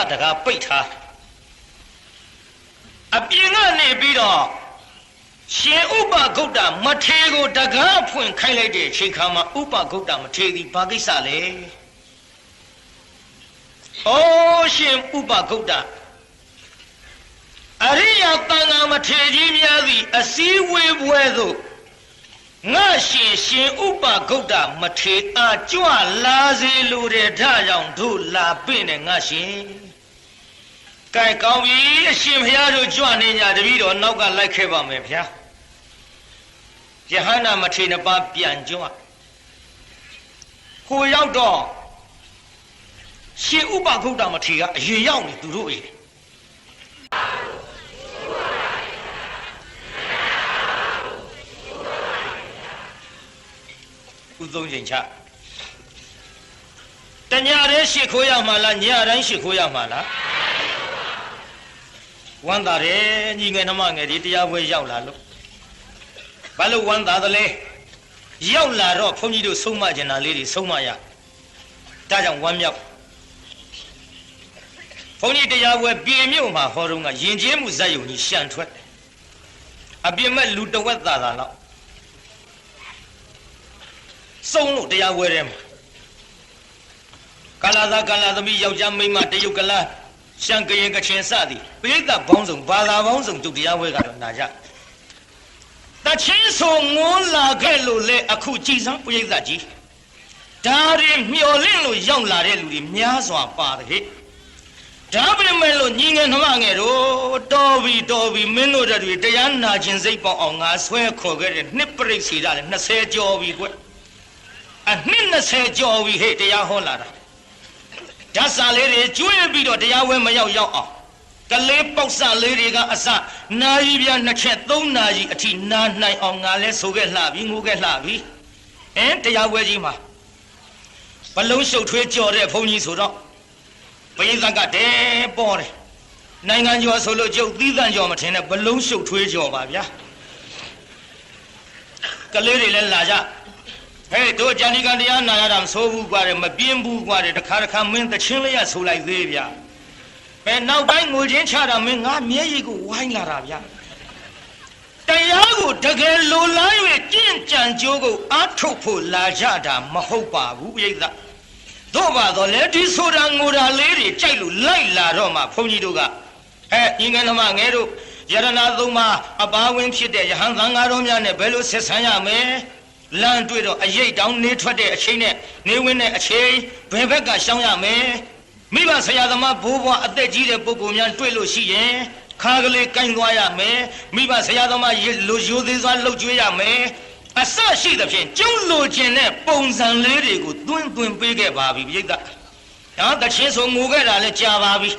သတကားပိတ်ထားအပြင်ကနေပြီးတော့ရှင်ဥပဂုတ်တမထေကိုတကားဖွင့်ခိုင်းလိုက်တဲ့အချိန်ခါမှာဥပဂုတ်တမထေသည်ဘာကိစ္စလဲဩရှင်ဥပဂုတ်တအရိယတန်ခါမထေကြီးများသည်အစည်းဝေးပွဲသို့ငါရှင်ဥပဂုတ်တမထေအားကြွလာစေလိုတဲ့ဒါကြောင့်တို့လာပင့်တဲ့ငါရှင်ကဲကောင်းပြီအရှင်ဘုရားတို့ကြွနေကြတပည့်တော်နောက်ကလိုက်ခဲ့ပါမယ်ဗျာယဟန္တာမထေနှစ်ပါးပြန်ကြွကိုရောက်တော့ရှင်ဥပဂုတ်တမထေကအရင်ရောက်နေသူတို့အေးဥသုံးချိန်ချတညရဲရှိခိုးရမှာလားညတိုင်းရှိခိုးရမှာလားဝမ်းသာတယ်ညီငယ်နှမငယ်ဒီတရားပွဲရောက်လာလို့ဘာလို့ဝမ်းသာသလဲရောက်လာတော့ဘုန်းကြီးတို့ဆုံးမကျင်တာလေးတွေဆုံးမရဒါကြောင့်ဝမ်းမြောက်ဘုန်းကြီးတရားပွဲပြည်မြို့မှာဟောတော့ကယဉ်ကျေးမှုဇာတ်ယုံကြီးရှံထွက်အပြစ်မဲ့လူတဝက်သားလောက်စုံလို့တရားပွဲထဲမှာကာလာသာကာလာသမီးယောက်ျားမိန်းမတရုတ်ကလားရှံကရင်ကချင်စသည်ပိဋကပေါင်းစုံဘာသာပေါင်းစုံတို့တရားပွဲကတော့နာကြတချင်းဆိုငွန်းလာခဲ့လို့လေအခုကြည်စမ်းပိဋကကြီးဒါတွေမျော်လင့်လို့ရောက်လာတဲ့လူတွေများစွာပါတယ်ဟဲ့ဒါပေမဲ့လို့ညီငယ်နှမငယ်တို့တော်ပြီမင်းတို့တွေတရားနာခြင်းစိတ်ပေါအောင်ငါဆွဲခေါ်ခဲ့တဲ့နှစ်ပြိစီတာလေ20ကျော်ပြီကွအနှစ်20ကျော်ပြီဟဲ့တရားဟောလာတာဓာတ်စာလေးတွေကျွေးပြီးတော့တရားဝဲမရောက်အောင်ကလေးပေါက်စလေးတွေကအစနာရီပြ2ချက်3နာရီအထိနာနိုင်အောင်ငါလဲဆိုခဲ့လှပြီငိုခဲ့လှပြီတရားဝဲကြီးမှာဘလုံးရှုပ်ထွေးကြော်တဲ့ဘုန်းကြီးဆိုတော့ဘိသကတဲပေါ်တယ်နိုင်ငံကျော်ဆိုလို့ကျုပ်သီးသန့်ကျော်မထင်နဲ့ဘလုံးရှုပ်ထွေးကြော်ပါဗျာကလေးတွေလည်းလာကြဟဲ့တို့ဂျာနီကန်တရားနာရတာမဆိုးဘူးကွာတယ်မပြင်းဘူးကွာတယ်တခါမင်းသချင်းလေးရဆိုလိုက်သေးဗျာဘယ်နောက်ပိုင်းငိုချင်းချတာမင်းငါမျက်ရည်ကိုဝိုင်းလာတာဗျာတရားကိုတကယ်လိုလား၍ကြင့်ကြံကြိုးကိုအားထုတ်ဖို့လာကြတာမဟုတ်ပါဘူးပြိဿတို့ပါတော့လေဒီဆိုတာငိုတာလေးတွေကြိုက်လို့လိုက်လာတော့မှဘုန်းကြီးတို့ကညီငယ်နှမငယ်တို့ယရဏသုံးပါးအပါဝင်ဖြစ်တဲ့ယဟန်သံဃာတော်များနဲ့ဘယ်လိုဆက်ဆံရမလဲလမ်းတွေ့တော့အရိတ်တောင်းနေထွက်တဲ့အချိန်နဲ့နေဝင်တဲ့အချိန်ဘယ်ဘက်ကရှောင်ရမယ်မိဘဆရာသမားဘိုးဘွားအသက်ကြီးတဲ့ပုဂ္ဂိုလ်များတွေ့လို့ရှိရင်ခါကလေးကိုင်းသွားရမယ်မိဘဆရာသမားလိုရိုသေးစွာလှုပ်ကြွေးရမယ်အစရှိသဖြင့်ကျုံလိုခြင်းနဲ့ပုံစံလေးတွေကိုတွင်းပေးခဲ့ပါပြီပြိဿတချင်းဆိုငိုခဲ့တာလည်းကြာပါပြီ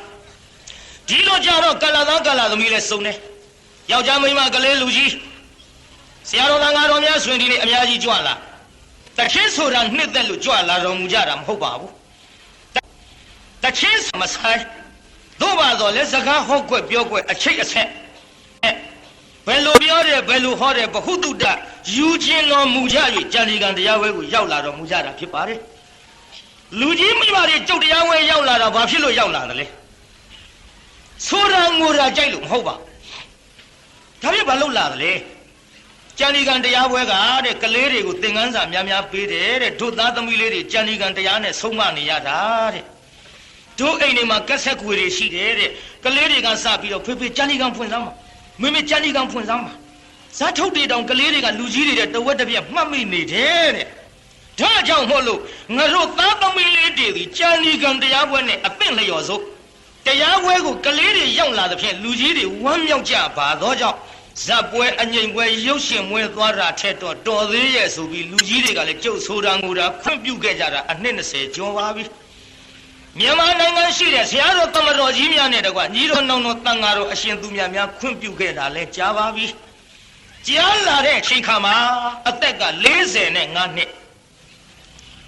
ဒီလိုကြာတော့ကလာသားကလာသမီးလည်းစုံတယ်ယောက်ျားမိန်းမကလေးလူကြီးဆရာတော်သံဃာတော်များဆွေဒီနေ့အများကြီးကြွလာတချင်းဆိုတာနှစ်သက်လို့ကြွလာတော်မူကြတာမဟုတ်ပါဘူးတချင်းမဆိုင်တို့ပါတော့လဲစကားဟော့ကွက်ပြောကွက်အချိတ်အဆက်ဘယ်လိုပြောတယ်ဘယ်လိုဟောတယ်ဘဟုတုတယူခြင်းတော်မူကြ၍ကြာလီကံတရားဝဲကိုရောက်လာတော်မူကြတာဖြစ်ပါတယ်လူကြီးမိဘတွေကျုပ်တရားဝဲရောက်လာတာဘာဖြစ်လို့ရောက်လာတယ်လဲဆိုတာငိုတာကြိုက်လို့မဟုတ်ပါဒါပြဘာလို့လာတယ်လဲကြာလီကံတရားပွဲကတဲ့ကလေးတွေကိုသင်ခန်းစာများပေးတယ်တဲ့တို့သားသမီးလေးတွေကြာလီကံတရားနဲ့ဆုံးမနေရတာတဲ့တို့အိမ်တွေမှာကက်ဆက်ခွေတွေရှိတယ်တဲ့ကလေးတွေကစပြီးတော့ဖေကြာလီကံဖွင့်စမ်းပါမေကြာလီကံဖွင့်စမ်းပါဇာတ်ထုတ်တွေတောင်ကလေးတွေကလူကြီးတွေတဲ့တဝက်တစ်ပြက်မှတ်မိနေတယ်တဲ့ဒါကြောင့်မို့လို့ငါတို့သားသမီးလေးတွေဒီကြာလီကံတရားပွဲနဲ့အသင့်လျော်စို့တရားပွဲကိုကလေးတွေရောက်လာတဲ့ဖြင့်လူကြီးတွေဝမ်းမြောက်ကြပါသောကြောင့်ဇက်ပွဲအငိမ်ပွဲရုပ်ရှင်ပွဲသွားတာထက်တော့တော်သေးရဲ့ဆိုပြီးလူကြီးတွေကလည်းကျုပ်ဆိုတာငိုတာခွင့်ပြုခဲ့ကြတာအနှစ်20ကျော်ပါပြီမြန်မာနိုင်ငံရှိတဲ့ဆရာတော်တမတော်ကြီးများနဲ့တကွညီတော်နောင်တော်တန်ဃာတော်အရှင်သူများခွင့်ပြုခဲ့တာလဲကြားပါပြီကြားလာတဲ့အချိန်ခါမှာအသက်က45နှစ်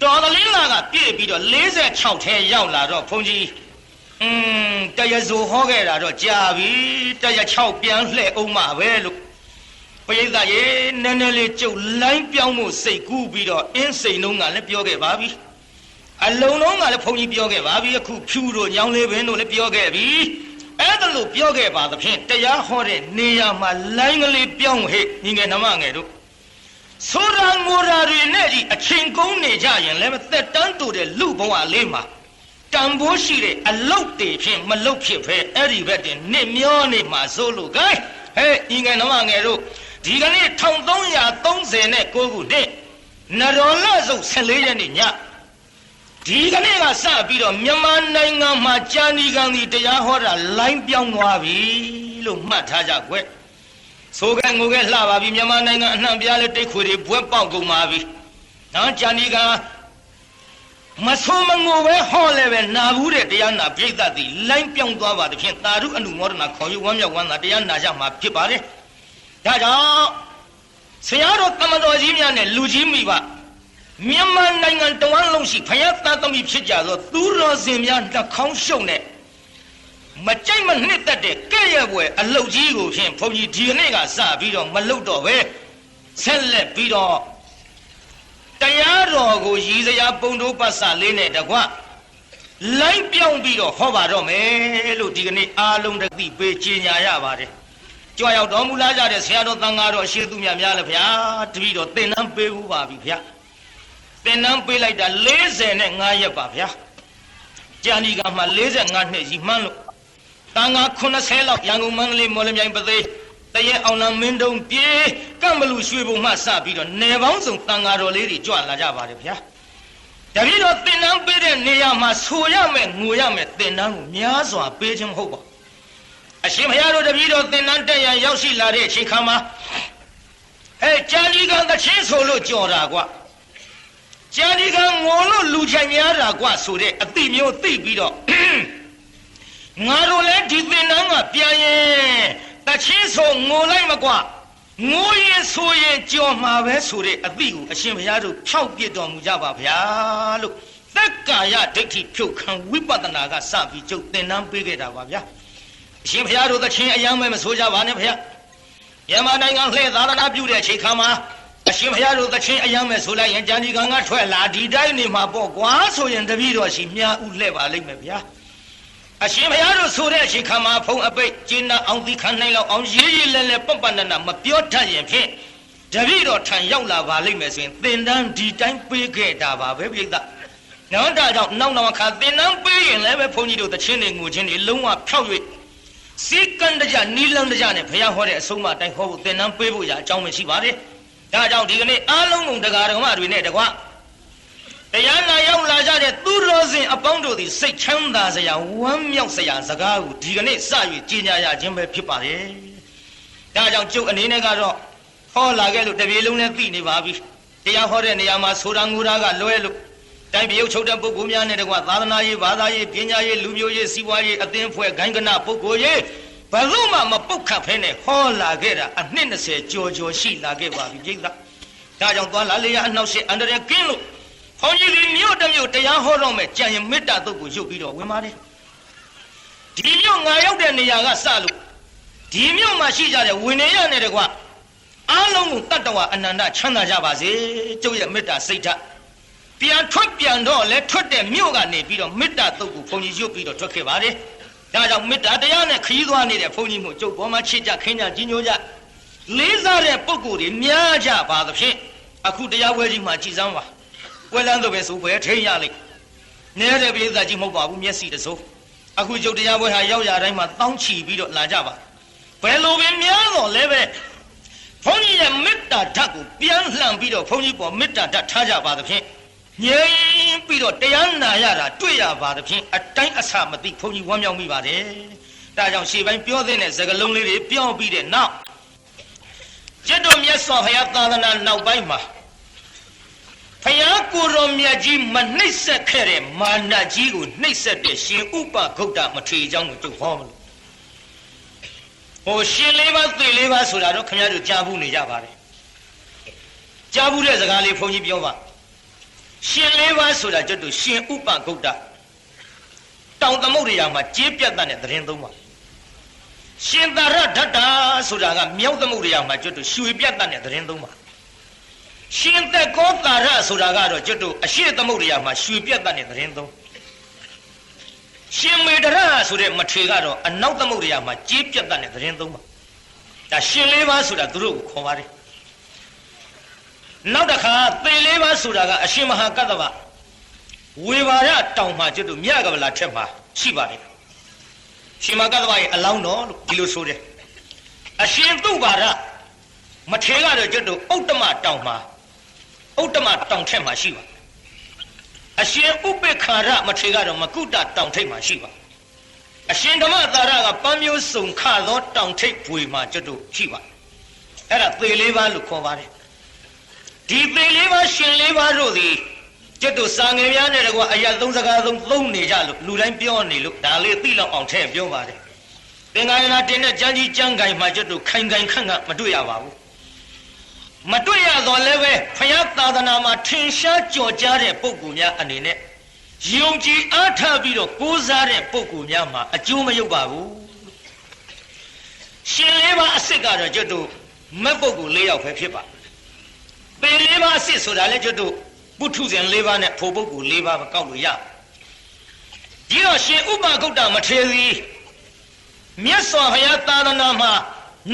တော်သလင်းလာကပြည့်ပြီးတော့46ထဲရောက်လာတော့ဘုန်းကြီးတရားစိုးဟောခဲ့တာတော့ကြာပြီတရား6ပြန်လှဲ့အောင်မှာပဲလို့ပရိသတ်ရေနည်းနည်းလေးကျုပ်လိုင်းပြောင်းမှုစိတ်ကူးပြီးတော့အင်းစိန်လုံးကလည်းပြောခဲ့ပါပြီ အလုံးလုံးကလည်းဘုန်းကြီးပြောခဲ့ပါပြီအခုဖြူတို့ညောင်းလေးပင်တို့လည်းပြောခဲ့ပြီအဲ့ဒါလို့ပြောခဲ့ပါသဖြင့်တရားဟောတဲ့နေရာမှာလိုင်းကလေးပြောင်းဟဲ့ညီငယ်နှမငယ်တို့ဆိုရာငိုရာတွေနဲ့ဒီအချိန်ကုန်နေကြရင်လည်းသက်တမ်းတူတဲ့လူဘဝလေးမှာတန်ဖိုးရှိတဲ့အလုတ်တွေဖြင့်မလုတ်ဖြစ်ဖဲအဲ့ဒီဘက်တင်နစ်မျောနေမှာစိုးလို့ဂိုင်းဟဲ့ညီငယ်နှမငယ်တို့ဒီကနေ့1339ခုနှစ်နရောလစုပ်14ရက်နေ့ညဒီကနေ့ကစပြီးတော့မြန်မာနိုင်ငံမှာကြာနီကံဒီတရားဟောတာလိုင်းပြောင်းသွားပြီလို့မှတ်ထားကြကွယ်ဆိုကဲငိုကဲလှပါပြီမြန်မာနိုင်ငံအနှံ့ပြားလဲတိတ်ခွေတွေဘွဲပေါက်ကုန်ပါပြီနော်ကြာနီကံမဆိုးမငိုပဲဟောလဲပဲနာဘူးတဲ့တရားနာပြိဿသည်လိုင်းပြောင်းသွားပါတဖြင့်သာဓုအနုမောဒနာခေါ်ယူဝမ်းမြောက်ဝမ်းသာတရားနာကြမှာဖြစ်ပါတယ်ဒါကြောင့်ဆရာတော်တမန်တော်ကြီးများနဲ့လူကြီးမိပါမြန်မာနိုင်ငံတဝန်းလုံးရှိဖယားသားသမီးဖြစ်ကြသောသူတော်စင်များနှာခေါင်းရှုံနဲ့မကြိုက်မနှစ်သက်တဲ့ကဲ့ရဲ့ဘွယ်အလုတ်ကြီးကိုဖြင့်ဘုန်းကြီးဒီနေ့ကစပြီးတော့မလုတ်တော့ပဲဆက်လက်ပြီးတော့တရားတော်ကိုရည်စရာပုံတို့ပတ်စလေးနဲ့တကွလိုင်းပြောင်းပြီးတော့ဟောပါတော့မယ်လို့ဒီကနေ့အားလုံးတသိပေးကြေညာရပါတယ်ကြွရောက်တော်မူလာကြတဲ့ဆရာတော်သံဃာတော်အရှိသူများများလည်းဗျာတပည့်တော်သင်္นานပေးဘူးပါပြီဗျာသင်္นานပေးလိုက်တာ45ရက်ပါဗျာကြာဏီကမှ45နှစ်ကြီးမှန်းလို့တန်ဃာ80လောက်ရန်ကုန်မန္တလေးမော်လမြိုင်ပသိတရဲအောင်လံမင်းတုံပြေကန့်ဘလူရွှေဘုံမှစပြီးတော့နယ်ပေါင်းစုံတန်ဃာတော်လေးတွေကြွလာကြပါတယ်ဗျာတပည့်တော်သင်္นานပေးတဲ့နေရာမှာဆိုရမယ်ငိုရမယ်သင်္นานကိုများစွာပေးခြင်းမဟုတ်ပါအရှင်ဘုရားတို့တပည့်တော်သင်္นานတက်ရန်ရောက်ရှိလာတဲ့အချိန်ခါမှာကြာဏီကသချင်းဆိုလို့ကြော်တာကွာကြာဏီကငိုလို့လူချိုင်များတာကွာဆိုတဲ့အသိမျိုးသိပြီးတော့ငါတို့လည်းဒီသင်္นานကပြန်ရင်တချင်းဆိုငိုလိုက်မကွာငိုရင်ဆိုရင်ကြော်မှာပဲဆိုတဲ့အသိကိုအရှင်ဘုရားတို့ဖြောက်ပြတော်မူကြပါဗျာလို့သက်ကာယဒိဋ္ဌိဖြုတ်ခံဝိပဿနာကစပြီးကျုပ်သင်္นานပေးခဲ့တာပါဗျာအရှင်ဘုရားတို့သချင်းအယံမဲမဆိုကြပါနဲ့ဗျာမြန်မာနိုင်ငံလှည့်သာသနာပြုတဲ့အချိန်ခါမှာအရှင်ဘုရားတို့သချင်းအယံမဲ့ဆိုလိုက်ရင်ကြာဏီကံကထွက်လာဒီတိုင်းနေမှာပေါ့ကွာဆိုရင်တပည့်တော်ရှိမြားဥလှဲ့ပါလိမ့်မယ်ဗျာအရှင်ဘုရားတို့ဆိုတဲ့အချိန်ခါမှာဖုံအပိတ်ကျင်းနာအောင်သိခံနိုင်လောက်အောင်ရေးရေးလဲလဲပပနနမပြောတတ်ရင်ဖြင့်တပည့်တော်ထံရောက်လာပါလိမ့်မယ်ဆိုရင်သင်္นานဒီတိုင်းပေးခဲ့တာပါပဲပြိဿနောက်တာကြောင့်နောက်ခါသင်္นานပေးရင်လည်းပဲဘုန်းကြီးတို့သချင်းတွေငိုချင်းတွေလုံးဝဖြောက်၍စီကံတကြနီလန်းတကြနဲ့ဘုရားဟောတဲ့အဆုံးအမအတိုင်းဟောဖို့သင်္นานပေးဖို့ရာအကြောင်းမရှိပါနဲ့ဒါကြောင့်ဒီကနေ့အားလုံးကုန်တရားဓမ္မတွေနဲ့တကွတရားနာရောက်လာကြတဲ့သူတော်စင်အပေါင်းတို့သည်စိတ်ချမ်းသာစရာဝမ်းမြောက်စရာစကားကိုဒီကနေ့စ၍ကြီးညာရခြင်းပဲဖြစ်ပါတယ်။ဒါကြောင့်ကျုပ်အနေနဲ့ကတော့ဟောလာခဲ့လို့တပြေလုံးနဲ့သိနေပါပြီ။တရားဟောတဲ့နေရာမှာဆိုတာငူတာကလွဲလို့တိုင်းပြည်ချုပ်တဲ့ပုဂ္ဂိုလ်များနဲ့တကွသာသနာရေးဘာသာရေးပညာရေးလူမျိုးရေးစီးပွားရေးအသင်းဖွဲ့ဂိုင်းကနပုဂ္ဂိုလ်ရေးဘယ်လို့မှမပုတ်ခတ်ဖဲနဲ့ဟောလာခဲ့တာအနှစ်20ကျော်ရှိလာခဲ့ပါပြီပြိဿ။ဒါကြောင့်သွားလာလေရအနှောက်အယှက်အန္တရာယ်ကင်းလို့ဘုန်းကြီးလေးမြို့တစ်မြို့တရားဟောတော့မယ်ကြံရင်မေတ္တာတုတ်ကိုရုပ်ပြီးတော့ဝင်ပါတယ်ဒီမြို့ငါရောက်တဲ့နေရာကစလို့ဒီမြို့မှာရှိကြတဲ့ဝိနည်းရနဲ့တကွအားလုံးကိုတတ္တဝအနန္တချမ်းသာကြပါစေကျုပ်ရဲ့မေတ္တာစိတ်ဓာတ်ပြန်ထွက်ပြန်တော့လဲထွက်တဲ့မြို့ကနေပြီးတော့မေတ္တာတုတ်ကိုဘုန်းကြီးရုပ်ပြီးတော့ထွက်ခဲ့ပါတယ်ဒါကြောင့်မေတ္တာတရားနဲ့ခရီးသွားနေတဲ့ဘုန်းကြီးမို့ကျုပ်ပေါ်မှာချစ်ကြခင်းကြကြီးညိုကြလေးစားတဲ့ပုဂ္ဂိုလ်တွေများကြပါသဖြင့်အခုတရားပွဲကြီးမှာကြည်စမ်းပါဝဲလန်းတော့ပဲဆိုပဲထိန်ရလိမ့်နေတဲ့ပြည်သားကြီးမဟုတ်ပါဘူးမျက်စိတစိုးအခုကျုပ်တရားပွဲဟာရောက်ရတိုင်းမှာတောင်းချီပြီးတော့လာကြပါဘယ်လိုပဲများတော့လဲပဲဘုန်းကြီးရဲ့မေတ္တာဓာတ်ကိုပြန်လှန်ပြီးတော့ဘုန်းကြီးပေါ်မေတ္တာဓာတ်ထားကြပါသဖြင့်ငြိမ်ပြီးတော့တရားနာရတာတွေ့ရပါသဖြင့်အတိုင်းအဆမသိဘုန်းကြီးဝမ်းမြောက်မိပါတယ်ဒါကြောင့်ရှေ့ပိုင်းပြောတဲ့စကားလုံးလေးတွေပြောပြီးတဲ့နောက်ကျက်တော်မြတ်စွာဘုရားသာသနာနောက်ပိုင်းမှာဘုရားကိုယ်တော်မြတ်ကြီးမနှိမ့်ဆက်ခဲ့တဲ့မာနကြီးကိုနှိမ့်ဆက်တဲ့ရှင်ဥပဂုတ်တမထေရเจ้าကိုကျုပ်ဟောမလို့ဟိုရှင်လေးပါးသေလေးပါးဆိုတာတော့ခင်ဗျားတို့ကြားဘူးနေကြပါတယ်ကြားဘူးတဲ့စကားလေးဘုန်းကြီးပြောပါရှင်လေးပါးဆိုတာကျုပ်တို့ရှင်ဥပဂုတ်တတောင်သမုဒ္ဒရာမှာကြေးပြတ်တဲ့သတင်းသုံးပါရှင်သာရဓတ္တာဆိုတာကမြောက်သမုဒ္ဒရာမှာကျုပ်တို့ရွှေပြတ်တဲ့သတင်းသုံးပါ ရှင်သက်ကောတာရဆိုတာကတော့ကျွတ်တို့အရှိသမုဒ္ဒရာမှာရွှေပြတ်တတ်တဲ့သတင်းသုံးရှင်မေတ္တရဆိုတဲ့မထေကတော့အနောက်သမုဒ္ဒရာမှာကြေးပြတ်တတ်တဲ့သတင်းသုံးပါဒါရှင်လေးပါးဆိုတာသူတို့ကိုခေါ်ပါတယ်နောက်တစ်ခါသေလေးပါးဆိုတာကအရှင်မဟာကတ္တဗဝေဘာရတောင်မှာကျွတ်တို့မြတ်ကဗလာထက်မှာရှိပါတယ်ရှင်မဟာကတ္တဗရဲ့အလောင်းတော်လို့ဒီလိုဆိုတယ်အရှင်သူ့ဘာရမထေကတော့ကျွတ်တို့ဥတ္တမတောင်မှာဥတ္တမတောင်ထက်မှာရှိပါအရှင်ဥပေက္ခာရမထေကတော့မကုတတောင်ထိပ်မှာရှိပါအရှင်ဓမ္မသာရကပန်းမျိုးစုံခသောတောင်ထိပ်ပွေမှာကျွတ်တို့ရှိပါအဲ့ဒါသေလေးပါးလို့ခေါ်ပါတယ်ဒီသေလေးပါးရှင်လေးပါးတို့သည်ကျွတ်တို့စာငယ်များနဲ့တကွာအရာသုံးစကားသုံးနေကြလို့လူတိုင်းပြောနေလို့ဒါလေးသိလောက်အောင်ထည့်ပြောပါတယ်သင်္ဃာယနာတင်တဲ့ကျမ်းကြီးကျမ်းဂိုင်မှာကျွတ်တို့ခိုင်ခိုင်ခန့်ခန့်မတွေ့ရပါဘူးမတွေ့ရတော့လည်းပဲဘုရားသာသနာမှာထင်ရှားကြော်ကြားတဲ့ပုဂ္ဂိုလ်များအနေနဲ့ယုံကြည်အားထားပြီးတော့ကိုးစားတဲ့ပုဂ္ဂိုလ်များမှာအကျိုးမရောက်ပါဘူးရှင်လေးပါးအစ်စ်ကတော့ကျွတ်တို့မက်ပုဂ္ဂိုလ်၄ယောက်ပဲဖြစ်ပါပေလေးပါးအစ်စ်ဆိုတာလည်းကျွတ်တို့ပုထုဇဉ်၄ပါးနဲ့ဖို့ပုဂ္ဂိုလ်၄ပါးမကောက်လို့ရဒီတော့ရှင်ဥပဂုတ်တမထေရီမြတ်စွာဘုရားသာသနာမှာ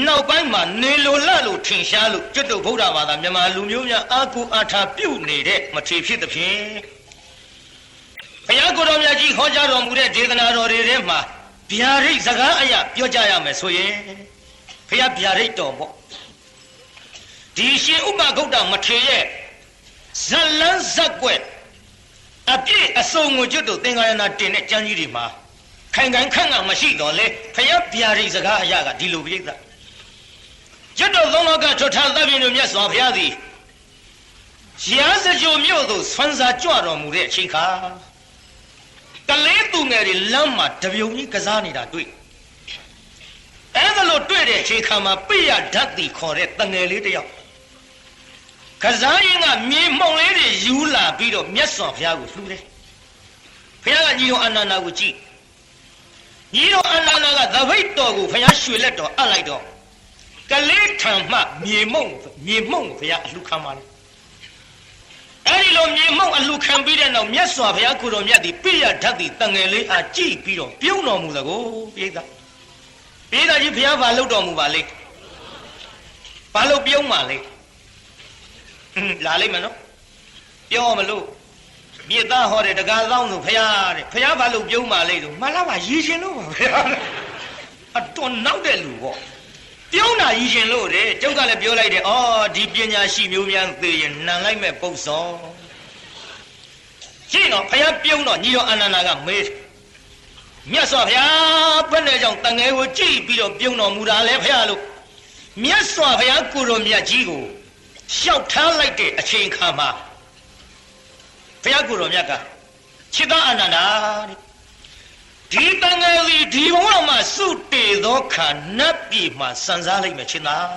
နောက်ပိုင်းမှာနေလိုလလို့ထင်ရှားလို့ကျွတ်တို့ဗုဒ္ဓဘာသာမြန်မာလူမျိုးများအာကုအာထာပြုနေတဲ့မထေဖြစ်သဖြင့်ဘုရားကိုယ်တော်မြတ်ကြီးဟောကြားတော်မူတဲ့ဒေသနာတော်တွေထဲမှာဗျာဒိတ်စကားအရာပြောကြရမယ်ဆိုရင်ဘုရားဗျာဒိတ်တော်ပေါ့ဒီရှင်ဥပဂုတ်တမထေရဲ့ဇလန်းဇက်ွက်အပြည့်အစုံကိုကျွတ်တို့သင်္ဃာယနာတင်တဲ့ကျမ်းကြီးတွေမှာခိုင်ခိုင်ခန့်ခန့်မရှိတော့လေဘုရားဗျာဒိတ်စကားအရာကဒီလိုပြိဿကျွတ်တို့သုံးလောကထွတ်ထားသဗ္ဗညုမြတ်စွာဘုရားသည်ရာဇဂိုမြို့သို့ဆွမ်းစားကြွတော်မူတဲ့အချိန်ခါကလေးသူငယ်တွေလမ်းမှာတပြုံကြီးကစားနေတာတွေ့အဲ့ဒါလို့တွေ့တဲ့အချိန်ခါမှာပိယဓာတ်တိခေါ်တဲ့တငယ်လေးတစ်ယောက်ကစားရင်ကမြေမှုံလေးတွေယူလာပြီးတော့မြတ်စွာဘုရားကိုလှူတယ်ဘုရားကညီတော်အာနန္ဒာကိုကြည့်ညီတော်အာနန္ဒာကသပိတ်တော်ကိုဘုရားရွှေလက်တော်အပ်လိုက်တော့ကလေးထံမှမြေမှုံကိုဘုရားအလှခံပါလေအဲ့ဒီလိုမြေမှုံအလှခံပြီးတဲ့နောက်မြတ်စွာဘုရားကိုယ်တော်မြတ်သည်ပိယဓာတ်သည်တငယ်လေးအားကြည့်ပြီးတော့ပြုံးတော်မူသကိုပိဿကြီးဘုရားဘာလုပ်တော်မူပါလဲဘာလို့ပြုံးပါလဲလာလိမ့်မယ်နော်ပြောမလို့မြေသားဟောတယ်တကားသောင်းဆိုဘုရားတဲ့ဘုရားဘာလို့ပြုံးပါလဲဆိုမှလာပါရည်ရှင်လို့ပါဘုရားအတော်နောက်တဲ့လူပေါ့ပြုံးတာရည်ရှင်လို့တဲ့ကျုပ်ကလည်းပြောလိုက်တယ်ဩဒီပညာရှိမျိုးများသိရင်နံလိုက်မဲ့ပုတ်စောရှင်းတော့ဘုရားပြုံးတော့ညီတော်အာနန္ဒာကမေးမြတ်စွာဘုရားဘယ်နဲ့ကြောင့်တငယ်ကိုကြည့်ပြီးတော့ပြုံးတော်မူတာလဲဘုရားလို့မြတ်စွာဘုရားကိုယ်တော်မြတ်ကြီးကိုလျှောက်ထားလိုက်တဲ့အချိန်ခါမှာဘုရားကိုယ်တော်မြတ်ကခြေသားအာနန္ဒာတဲ့ဒီတငယ်စီဒီဘဝမှာစုတည်သောခါနတ်ပြည်မှာစံစားလိုက်မယ်ခြေသား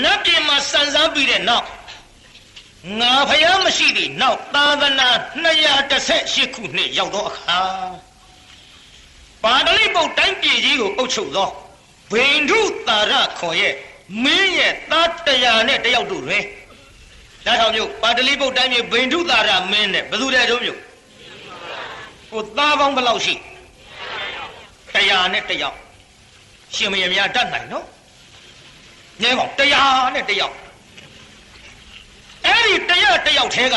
နတ်ပြည်မှာစံစားပြီးတဲ့နောက်ငါဘုရားမရှိသည့်နောက်သာသနာ218ခုနှစ်ရောက်သောအခါပါဠိပုတ်တိုင်းပြည်ကြီးကိုအုပ်ချုပ်သောဗိန္ဓုသာရခေါ်ရဲ့မင်းရဲ့သား100နဲ့တယောက်တို့တွင်ဒါထောင်မျိုးပါဠိပုတ်တိုင်းပြည်ဗိန္ဓုသာရမင်းနဲ့ဘယ်သူတဲ့တို့မျိုးကိုသားပေါင်းဘယ်လောက်ရှိ100နဲ့တယောက်ရှင်မယများတတ်နိုင်နော်ငယ်ပေါင်း100နဲ့တယောက်အဲ့ဒီ100တယောက်ထဲက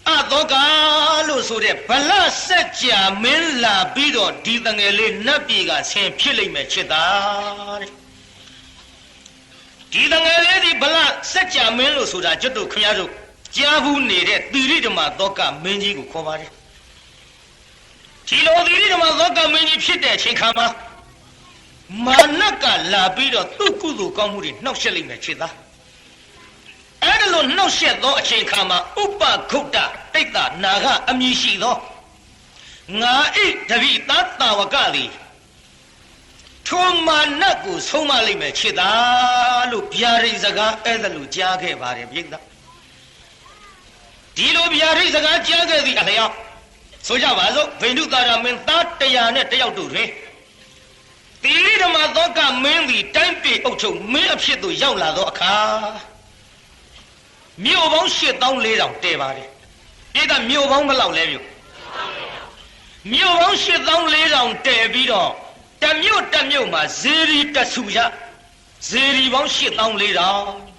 အသောကလို့ဆိုတဲ့ဗလစัจ जा မင်းလာပြီးတော့ဒီတငယ်လေးနတ်ပြည်ကဆင်ဖြစ်လိမ့်မယ်ချစ်သားတဲ့ဒီတငယ်လေးဒီဗလစัจ जा မင်းလို့ဆိုတာကျွတ်တို့ခင်ဗျားတို့ကြားဘူးနေတဲ့သီရိဓမ္မသောကမင်းကြီးကိုခေါ်ပါတယ်ဒီလိုသီရိဓမ္မသောကမင်းကြီးဖြစ်တဲ့အချိန်ခါမှာမာနကလာပြီးတော့သူ့ကုသိုလ်ကောင်းမှုတွေနှောက်ယှက်လိမ့်မယ်ချစ်သားအဲ့ဒါလို့နှောက်ယှက်သောအချိန်ခါမှာဥပဂုတ်တတိတ်တာနာကအမည်ရှိသောငါဣတပိသားတာဝကသည်ထိုမာနကိုဆုံးမလိမ့်မယ်ချစ်သားလို့ဗျာဒိတ်စကားအဲ့ဒါလို့ကြားခဲ့ပါတယ်ပြိဿဒီလိုဗျာဒိတ်စကားကြားခဲ့သည့်အလျောက်ဆိုကြပါစို့ဗိန္ဓုသာရမင်းသား100နဲ့တယောက်တို့တွင်သီရိဓမ္မသောကမင်းသည်တိုင်းပြည်အုပ်ချုပ်မင်းအဖြစ်သို့ရောက်လာသောအခါ မြို့ပေါင်း8400တည်ပါတယ်ပြည်သားမြို့ပေါင်းဘယ်လောက်လဲမြို့မြို့ပေါင်း8400တည်ပြီးတော့တမြို့မှာဇေရီတဆူရဇေရီပေါင်း8400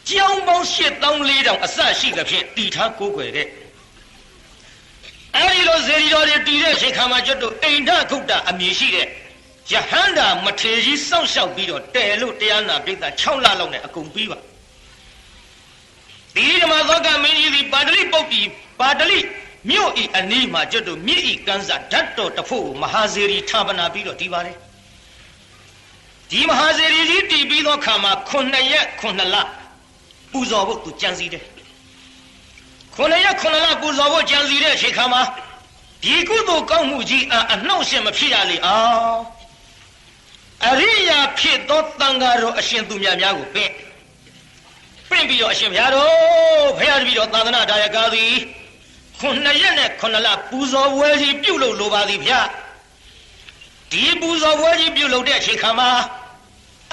ကျောင်းပေါင်း8400အစရှိသဖြင့်တည်ထားကိုးကွယ်တဲ့အဲဒီလိုဇေရီတော်တွေတည်တဲ့အချိန်ခါမှာကျွတ်တို့အိန္ဒဂုတ်တာအမည်ရှိတဲ့ယဟန္တာမထေရကြီးစောင့်ရှောက်ပြီးတော့တယ်လို့တရားနာပိဋက6လလောက်နဲ့အကုန်ပြီးပါဒီဓမ္မသောကမင်းကြီးဒီပါဠိပုတ်ပြီးပါဠိမြို့ဤအနီးမှာကျွတ်တို့မြစ်ဤကန်းစာဓာတ်တော်တဖို့ကိုမဟာဇေရီဌာပနာပြီးတော့တည်ပါတယ်ဒီမဟာဇေရီကြီးတည်ပြီးသောခါမှာ9ရက်9လပူဇော်ဖို့သူကြံစည်တယ်9ရက်9လပူဇော်ဖို့ကြံစည်တဲ့အချိန်ခါမှာဒီကုသိုလ်ကောင်းမှုကြီးအနှောင့်အယှက်မဖြစ်ရလေအောင်အရိယာဖြစ်သောတန်ဃာတော်အရှင်သူမြတ်များကိုပင့်ပြီးတော့အရှင်ဘုရားတော်ဘုရားတပည့်တော်သာသနာဒါယကာသည်9ရက်နဲ့9လပူဇော်ပွဲကြီးပြုလုပ်လိုပါသည်ဗျာဒီပူဇော်ပွဲကြီးပြုလုပ်တဲ့အချိန်ခါမှာ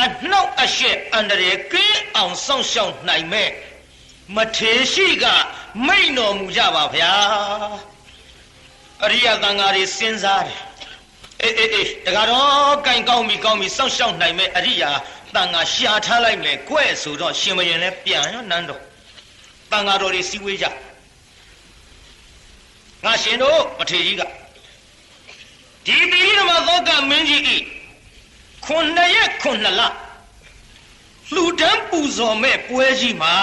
အနှောင့်အယှက်အန္တရာယ်ကင်းအောင်စောင့်ရှောက်နိုင်မဲ့မထေရှိကမိန့်တော်မူကြပါဗျာအရိယသံဃာတွေစဉ်းစားတယ်အေးတခါတော့ကင်ကောင်းပြီစောင့်ရှောက်နိုင်မဲ့အရိယာတန်ဃာရှာထားလိုက်မယ်ကွဲ့ဆိုတော့ရှင်မရင်လည်းပြန်ရောနန်းတော်တန်ဃာတော်တွေစီဝေးကြငါရှင်တို့မထေကြီးကဒီတိရိဓမ္မသောကမင်းကြီးဤ9ရက်9လလှူဒန်းပူဇော်မဲ့ပွဲကြီးမှာ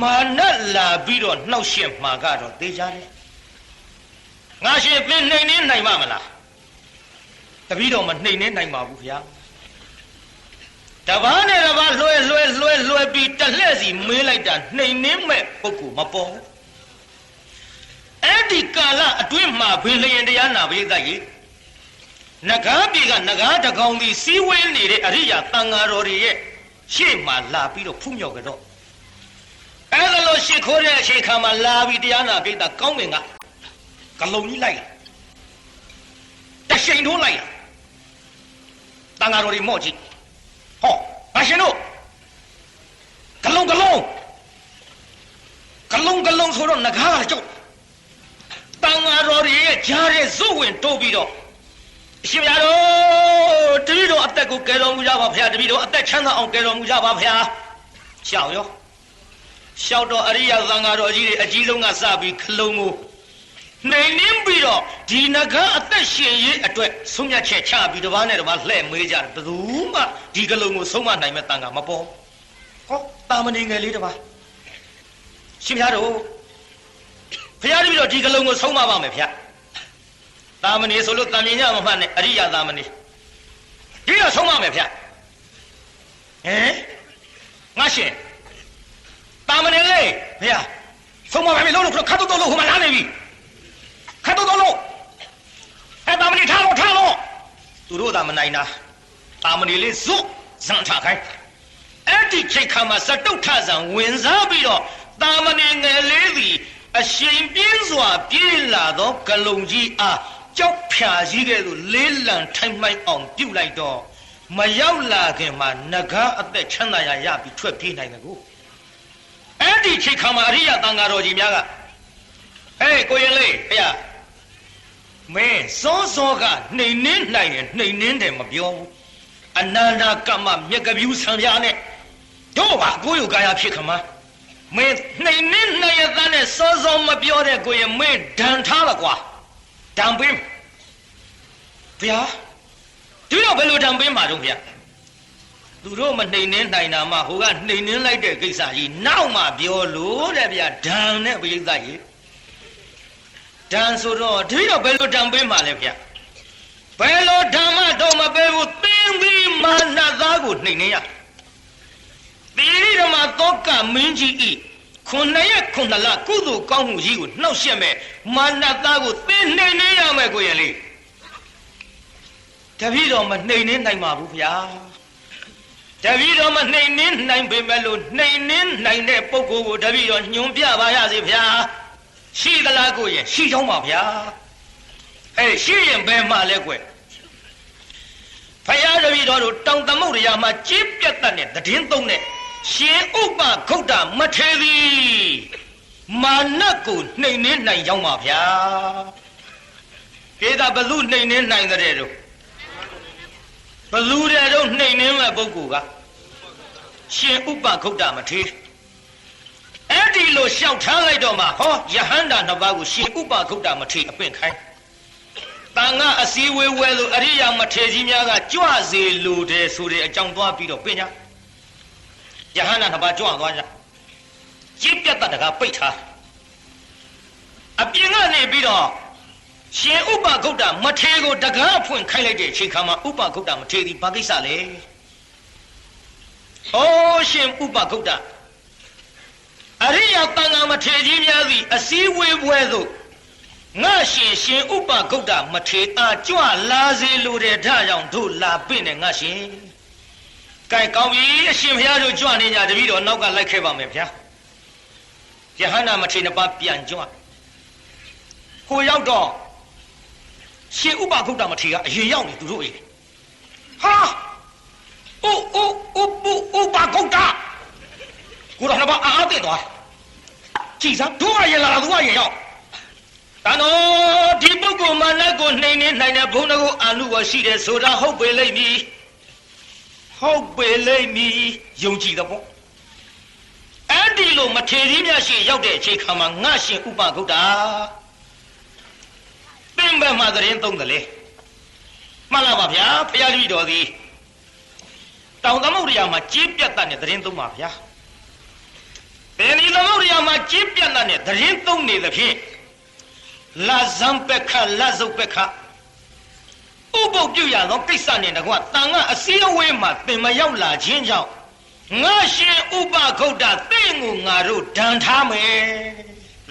မာနလာပြီးတော့နှောက်ရှက်မှာကတော့သိကြတယ်ငါရှင်ပင်နှိမ်နေနိုင်မှာမလားတပည့်တော်မနှိမ်နေနိုင်ပါဘူးဗျာတပားနဲ့တပားလွှဲပြီးတလှည့်စီမေးလိုက်တာနှိမ်နေမဲ့ပုဂ္ဂိုလ်မပေါ်ဘူးအဲ့ဒီကာလအတွင်းမှာဘယ်လျင်တရားနာပရိသတ်ကြီးနဂါးပြေကနဂါးတကောင်ဒီစီးဝဲနေတဲ့အရိယာတန်ဃာတော်တွေရဲ့ရှေ့မှာလာပြီးတော့ဖူးမြော်ကြတော့အဲ့ဒါလို့ရှ िख ိုးတဲ့အချိန်ခါမှာလာပြီးတရားနာပရိသတ်ကောင်းပင်ကကလုံကြီးလိုက်တရှိန်ထိုးလိုက်တန်ဃာတော်တွေမော့ကြည့်ဟောငါရှင်တို့ကလုံဆိုတော့နဂါးကကြောက်တန်ဃာတော်တွေရဲ့ကြားတဲ့ဇုတ်ဝင်တိုးပြီးတော့အရှင်ဘုရားတော်တပည့်တော်အသက်ကိုကယ်တော်မူကြပါဘုရားတပည့်တော်အသက်ချမ်းသာအောင်ကယ်တော်မူကြပါဘုရားရှောက်တော့အရိယသံဃာတော်ကြီးတွေအကြီးဆုံးကစပြီးခလုံးကိုနှိမ်နှင်းပြီးတော့ဒီနဂါးအသက်ရှင်ရေးအတွက်ဆုံးဖြတ်ချက်ချပြီးတစ်ပါးနဲ့တစ်ပါးလှည့်မေးကြတယ်ဘယ်သူမှဒီကလုံးကိုဆုံးမနိုင်မဲ့တန်ဃာမပေါ်ဟောတာမဏေငယ်လေးတစ်ပါးရှင်ဘုရားတော်ဘုရားတပည့်တော်ဒီကလုံးကိုဆုံးမပါမယ်ဗျာတာမဏေဆိုလို့တန်မြင်ညမမှတ်နဲ့အရိယတာမဏေဒီတော့ဆုံးမမယ်ဗျာငါရှင်တာမဏေလေးဘုရားဆုံးမပါမယ်လို့ခတ်တော့လို့ဟိုမှာလာနေပြီခတ်တော့လို့အဲ့တာမဏေထားလို့သူတို့သာမနိုင်တာတာမဏေလေးဇွတ်ဇန်ထားခိုင်းအဲ့ဒီချိန်ခါမှာစတုထဇံဝင်စားပြီးတော့တာမဏေငယ်လေးသည်အရှင်ပြင်းစွာပြေးလာသောဂလုံကြီးအားကြောက်ဖြာကြီးကဲ့သို့လေးလံထိုင်မှိုက်အောင်ပြုတ်လိုက်တော့မရောက်လာခင်မှာနဂါးအသက်ချမ်းသာရပြီးထွက်ပြေးနိုင်တယ်ကိုအဲ့ဒီချိန်ခါမှာအရိယသံဃာတော်ကြီးများကဟေးကိုရင်လေးဘုရားမင်းစောကနှိမ်နှင်းနိုင်ရင်နှိမ်နှင်းတယ်မပြောဘူးအနန္တကမ္မမြက်ကပြူဆံပြားနဲ့တို့ပါကိုယ်ယူကာယဖြစ်ခမမင်းနှိမ်နှင်းနိုင်ရတဲ့နဲ့စောမပြောတဲ့ကိုရင်မင်းဒဏ်ထားပါကွာဒဏ်ပေးဗျာဒီတော့ဘယ်လိုဒဏ်ပေးမှာတော့ဗျာသူတို့မနှိမ်နှင်းနိုင်တာမှဟိုကနှိမ်နှင်းလိုက်တဲ့ကိစ္စကြီးနောက်မှပြောလို့တဲ့ဗျာဒဏ်နဲ့ပရိသတ်ကြီးဒဏ်ဆိုတော့ဒီတော့ဘယ်လိုဒဏ်ပေးမှာလဲဗျာဘယ်လိုဓမ္မတော့မပေးဘူးသင်ပြီးမာနသားကိုနှိမ်နှင်းရတိရိဓမ္မသောကမင်းကြီးဤ9ရက်9လကုသိုလ်ကောင်းမှုကြီးကိုနှောက်ယှက်မဲ့မာနသားကိုသင်နှိမ်နှင်းရမယ်ကိုရလေတပည့်တော်မနှိမ်နှင်းနိုင်ပါဘူးဗျာတပည့်တော်မနှိမ်နှင်းနိုင်ပေမဲ့လို့နှိမ်နှင်းနိုင်တဲ့ပုဂ္ဂိုလ်ကိုတပည့်တော်ညွှန်ပြပါရစေဗျာရှိသလားကိုရင်ရှိကြောင်းပါဗျာရှိရင်ဘယ်မှလဲကွယ်ဖယားတပည့်တော်တို့တောင်သမုဒ္ဒရာမှာကြေးပြတ်တတ်တဲ့သတင်းသုံးတဲ့ ရှင်ဥပဂုတ်တမထေရီမာနကိုနှိမ်နှင်းနိုင်ကြောင်းပါဗျာကေသာဘလူနှိမ်နှင်းနိုင်တဲ့တို့ဘလူတဲ့တို့နှိမ်နှင်းမဲ့ပုဂ္ဂိုလ်ကရှင်ဥပဂုတ်တမထေရီအဲ့ဒီလိုရှောက်ထားလိုက်တော့မှဟောယဟန္တာနှစ်ပါးကိုရှင်ဥပဂုတ်တမထေရီအပင့်ခိုင်းတန်ခါအစည်းဝေးဝဲလို့အရိယာမထေရကြီးများကကြွစေလိုတယ်ဆိုတဲ့အကြောင်းသွားပြီးတော့ပြင်ကြယဟန္တာနှစ်ပါးကြွသွားကြကြည်ပြတ်တကားပိတ်ထားအပြင်ကနေပြီးတော့ရှင်ဥပဂုတ်တမထေရကိုတကားဖွင့်ခိုင်းလိုက်တဲ့အချိန်ခါမှာဥပဂုတ်တမထေရဒီဘာကိစ္စလဲဩရှင်ဥပဂုတ်တအရိယာတန်ခါမထေရကြီးများသည်အစည်းဝေးပွဲသို့ငါရှင်ဥပဂုတ်တမထေရအားကြွလာစေလိုတဲ့ဒါကြောင့်တို့လာပင့်တယ်ငါရှင်ကဲကောင်းပြီအရှင်ဘုရားတို့ကြွနေကြတပည့်တော်နောက်ကလိုက်ခဲ့ပါမယ်ဗျာယဟန္တာမထေရနှစ်ပါးပြန်ကြွကိုရောက်တော့ရှင်ဥပဂုတ်တမထေရကအရင်ရောက်နေသူတို့အေးဟာဥပဂုတ်တကိုတော့နှစ်ပါးအားတဲ့သွားကြည်စားတို့ကရင်လာတာသူကရင်ရောက်တန်တော်ဒီပုဂ္ဂိုလ်မာနကိုနှိမ်နှင်းနိုင်တဲ့ဘုန်းတော်ကိုအာလူဝရှိတယ်ဆိုတာဟုတ်ပေလိမ့်မည်ဟုတ်ပေလိမ့်မည်ယုံကြည်တော့အဲ့ဒီလိုမထေရမြတ်ရှင်ရောက်တဲ့အချိန်ခါမှာငါရှင်ဥပဂုတ်တာပင်ဘက်မှာသတင်းသုံးတယ်လေမှန်လားပါဗျာဖရာတပည့်တော်သည်တောင်သမုဒ္ဒရာမှာကြေးပြတ်တဲ့သတင်းသုံးပါဗျာဘယ်ဒီသမုဒ္ဒရာမှာကြေးပြတ်တဲ့သတင်းသုံးနေသဖြင့်လာဇံပက္ခလာဇုတ်ပက္ခဥပုပ်ပြုရသောကိစ္စနဲ့တကွတန်ကအစည်းအဝေးမှာသင်မရောက်လာခြင်းကြောင့်ငါရှင်ဥပဂုတ်တသင်ကိုငါတို့ဒဏ်ထားမယ်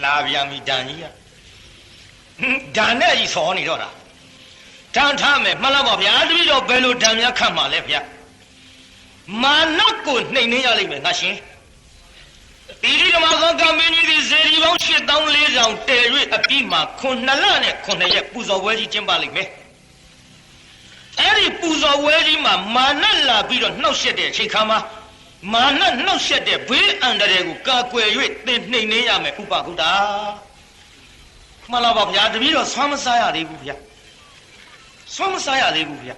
လာပြန်ပြီဒဏ်ကြီးကဒဏ်နဲ့ကြီးဆော်နေတော့တာဒဏ်ထားမယ်မှန်လားပါဗျာတပည့်တော်ဘယ်လိုဒဏ်များခတ်မှာလဲဗျာမာနကိုနှိမ်နှင်းရလိမ့်မယ်ငါရှင်ဒီဒီဓမ္မသောကမင်းကြီးဒီစေရီပေါင်း84,000တဲ၍အပြီးမှာ9လနဲ့9ရက်ပူဇော်ပွဲကြီးကျင်းပလိမ့်မယ်အဲ့ဒီပူဇော်ပွဲကြီးမှာမာနလာပြီးတော့နှောက်ယှက်တဲ့အချိန်ခါမှာမာနနှောက်ယှက်တဲ့ဘေးအန္တရာယ်ကိုကာကွယ်၍သင်နှိမ်နှင်းရမယ်ဥပဂုတ်တာမှန်လားပါဗျာတပည့်တော်ဆွမ်းမစားရသေးဘူးဗျာဆွမ်းမစားရသေးဘူးဗျာ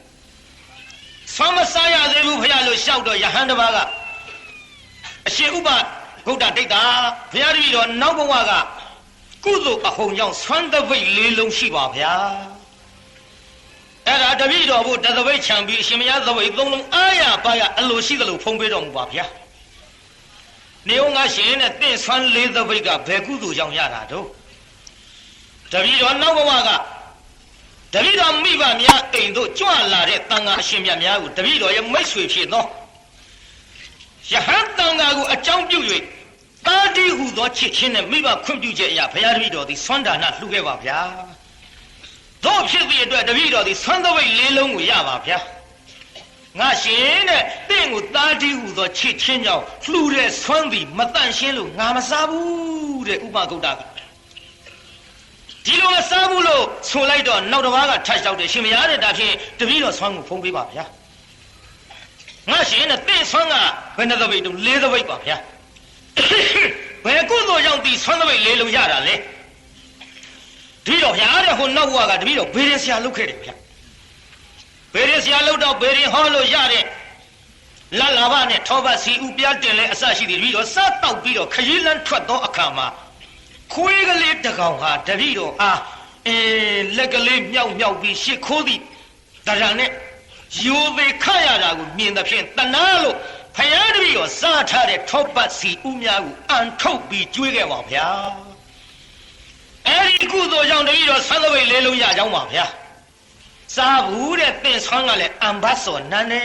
ဆွမ်းမစားရသေးဘူးဗျာလို့ရှောက်တော့ယဟန်တစ်ပါးကအရှင်ဥပဂုတ်တတိတ်တာဘုရားတပည့်တော်နောက်ဘဝကကုသိုလ်အဟုန်ကြောင့်ဆွမ်းသပိတ်၄လုံးရှိပါဗျာအဲ့ဒါတပည့်တော်ဘုတသပိတ်ခြံပြီးအရှင်မယားသပိတ်၃လုံးအားရပါရအလိုရှိသလိုဖုံးပေးတော်မူပါဗျာနေုံငါရှင်နဲ့တင့်ဆွမ်း၄သပိတ်ကဘယ်ကုသိုလ်ကြောင့်ရတာတော့တပည့်တော်နောက်ဘဝကတပည့်တော်မိဘများအိမ်သို့ကြွလာတဲ့တန်ခါအရှင်မြတ်များကိုတပည့်တော်ရဲ့မိတ်ဆွေဖြစ်သောယဟန်တန်ခါကိုအကြောင်းပြု၍တာတိဟုသောချစ်ချင်းနဲ့မိဘခွင့်ပြုချက်အရာဘုရားတပည့်တော်သည်ဆွမ်းဒါနလှူခဲ့ပါဗျာတို့ဖြစ်သည့်အတွက်တပည့်တော်သည်ဆွမ်းသပိတ်၄လုံးကိုရပါဗျာငါရှင်တဲ့တင့်ကိုတာတိဟုသောချစ်ချင်းကြောင့်လှူတဲ့ဆွမ်းသည်မတန့်ရှင်းလို့ငါမစားဘူးတဲ့ဥပဂုတ်တကဒီလိုမစားဘူးလို့ဆိုလိုက်တော့နောက်တစ်ပါးကထပ်လျှောက်တယ်ရှင်မရတဲ့ဒါဖြင့်တပည့်တော်ဆွမ်းကိုဖုံးပေးပါဗျာငါရှင်နဲ့တင့်ဆွမ်းကဘယ်နှသပိတ်တုံး၄သပိတ်ပါဗျာဘယ်ကုသိုလ်ကြောင့်ဒီဆွမ်းသပိတ်၄လုံးရတာလဲတပည့်တော်ဗျာတဲ့ဟိုနောက်ဘဝကတပည့်တော်ဘေးရင်ဆရာလုပ်ခဲ့တယ်ဗျာဘေးရင်ဆရာလုပ်တော့ဘေးရင်ဟောလို့ရတဲ့လလာဘနဲ့ထောပတ်စီဥပြားတင်လဲအစရှိတယ်တပည့်တော်စားတောက်ပြီးတော့ခရီးလန်းထွက်သောအခါမှာခွေးကလေးတကောင်ဟာတပည့်တော်အားလက်ကလေးမြောက်မြောက်ပြီးရှစ်ခိုးသည်တရားနဲ့ရိုးသေးခရတာကိုမြင်သဖြင့်တနာလို့ဖယားတပည့်တော်စားထားတဲ့ထောပတ်စီဥများကိုအန်ထုတ်ပြီးကျွေးခဲ့ပါဗျာအဲဒီကုသိုလ်ကြောင့်တပည့်တော်ဆွမ်းသပိတ်၄လုံးရကြောင်းပါဗျာစားဘူးတဲ့သင်ဆွမ်းကလည်းအံဘတ်စော်နန်းနေ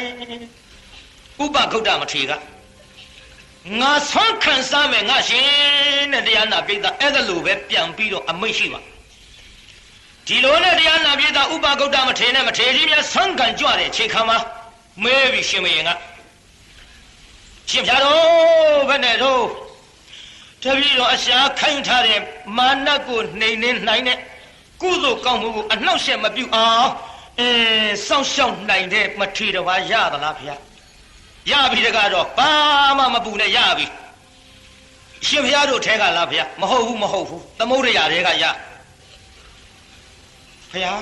ဥပဂုတ်တမထေရကငါဆွမ်းခံစားမယ်ငါရှင်တဲ့တရားနာပိဋကအဲ့ဒါလိုပဲပြန်ပြီးတော့အမိတ်ရှိပါဒီလိုနဲ့တရားနာပိဋကဥပဂုတ်တမထေရနဲ့မထေရကြီးများဆွမ်းခံကြွတဲ့ချိန်ခါမှာမဲပြီးရှင်မရင်ကရှင်ဖျားတော်ဘယ်နဲ့တော့တပည့်တော်အရှာခိုင်းထားတဲ့မာနကိုနှိမ်နှင်းနိုင်တဲ့ကုသိုလ်ကောင်းမှုကိုအနှောက်အယှက်မပြုအောင်စောင့်ရှောက်နိုင်တဲ့မထေရတော်ဘာရသလားဗျာ ရပြီတကားတော့ဘာမှမပူနဲ့ရပြီရှင်ဘုရားတို့ထဲကလားဗျာမဟုတ်ဘူးသမုဒ္ဒရာတွေကရဘုရား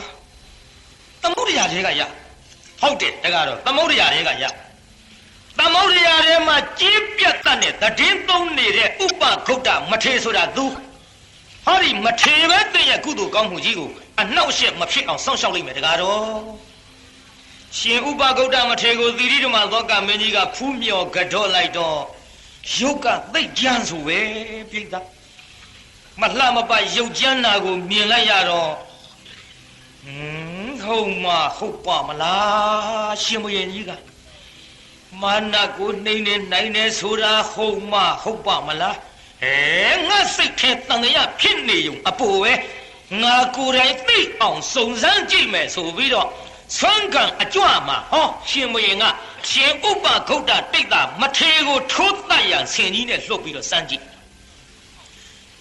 သမုဒ္ဒရာတွေကရဟုတ်တယ်တကားတော့သမုဒ္ဒရာတွေကရသမုဒ္ဒရာထဲမှာကြီးပြတ်တဲ့တည်င်းသုံးနေတဲ့ဥပဂုတ်တမထေဆိုတာသူဟောဒီမထေပဲတည့်ရဲ့ကုသိုလ်ကောင်းမှုကြီးကိုအနှောက်အယှက်မဖြစ်အောင်စောင့်ရှောက်လိုက်မယ်တကားတော့ရှင်ဥပဂုတ်တမထေကိုသီရိဓမ္မသောကမင်းကြီးကဖူးမြော်ကြော့လိုက်တော့ရုပ်ကသိတ်ကြမ်းဆိုပဲပြိတ္တာမလှမပရုပ်ကြမ်းနာကိုမြင်လိုက်ရတော့ဟုတ်ပါမလားရှင်မင်းကြီးကမာနကိုနှိမ့်နေနိုင်နေဆိုတာဟုတ်ပါမလားငါစိတ်ထဲတန်ရဖြစ်နေုံအပေါ်ပဲငါကိုယ်တိုင်သိအောင်စုံစမ်းကြည့်မယ်ဆိုပြီးတော့ဆွမ်းကံအကြွမှာဟောရှင်မင်းကရှင်ဥပဂုတ်တတိတ်တာမထေကိုထိုးတတ်ရန်ဆင်ကြီးနဲ့လှုပ်ပြီးတော့စမ်းကြည့်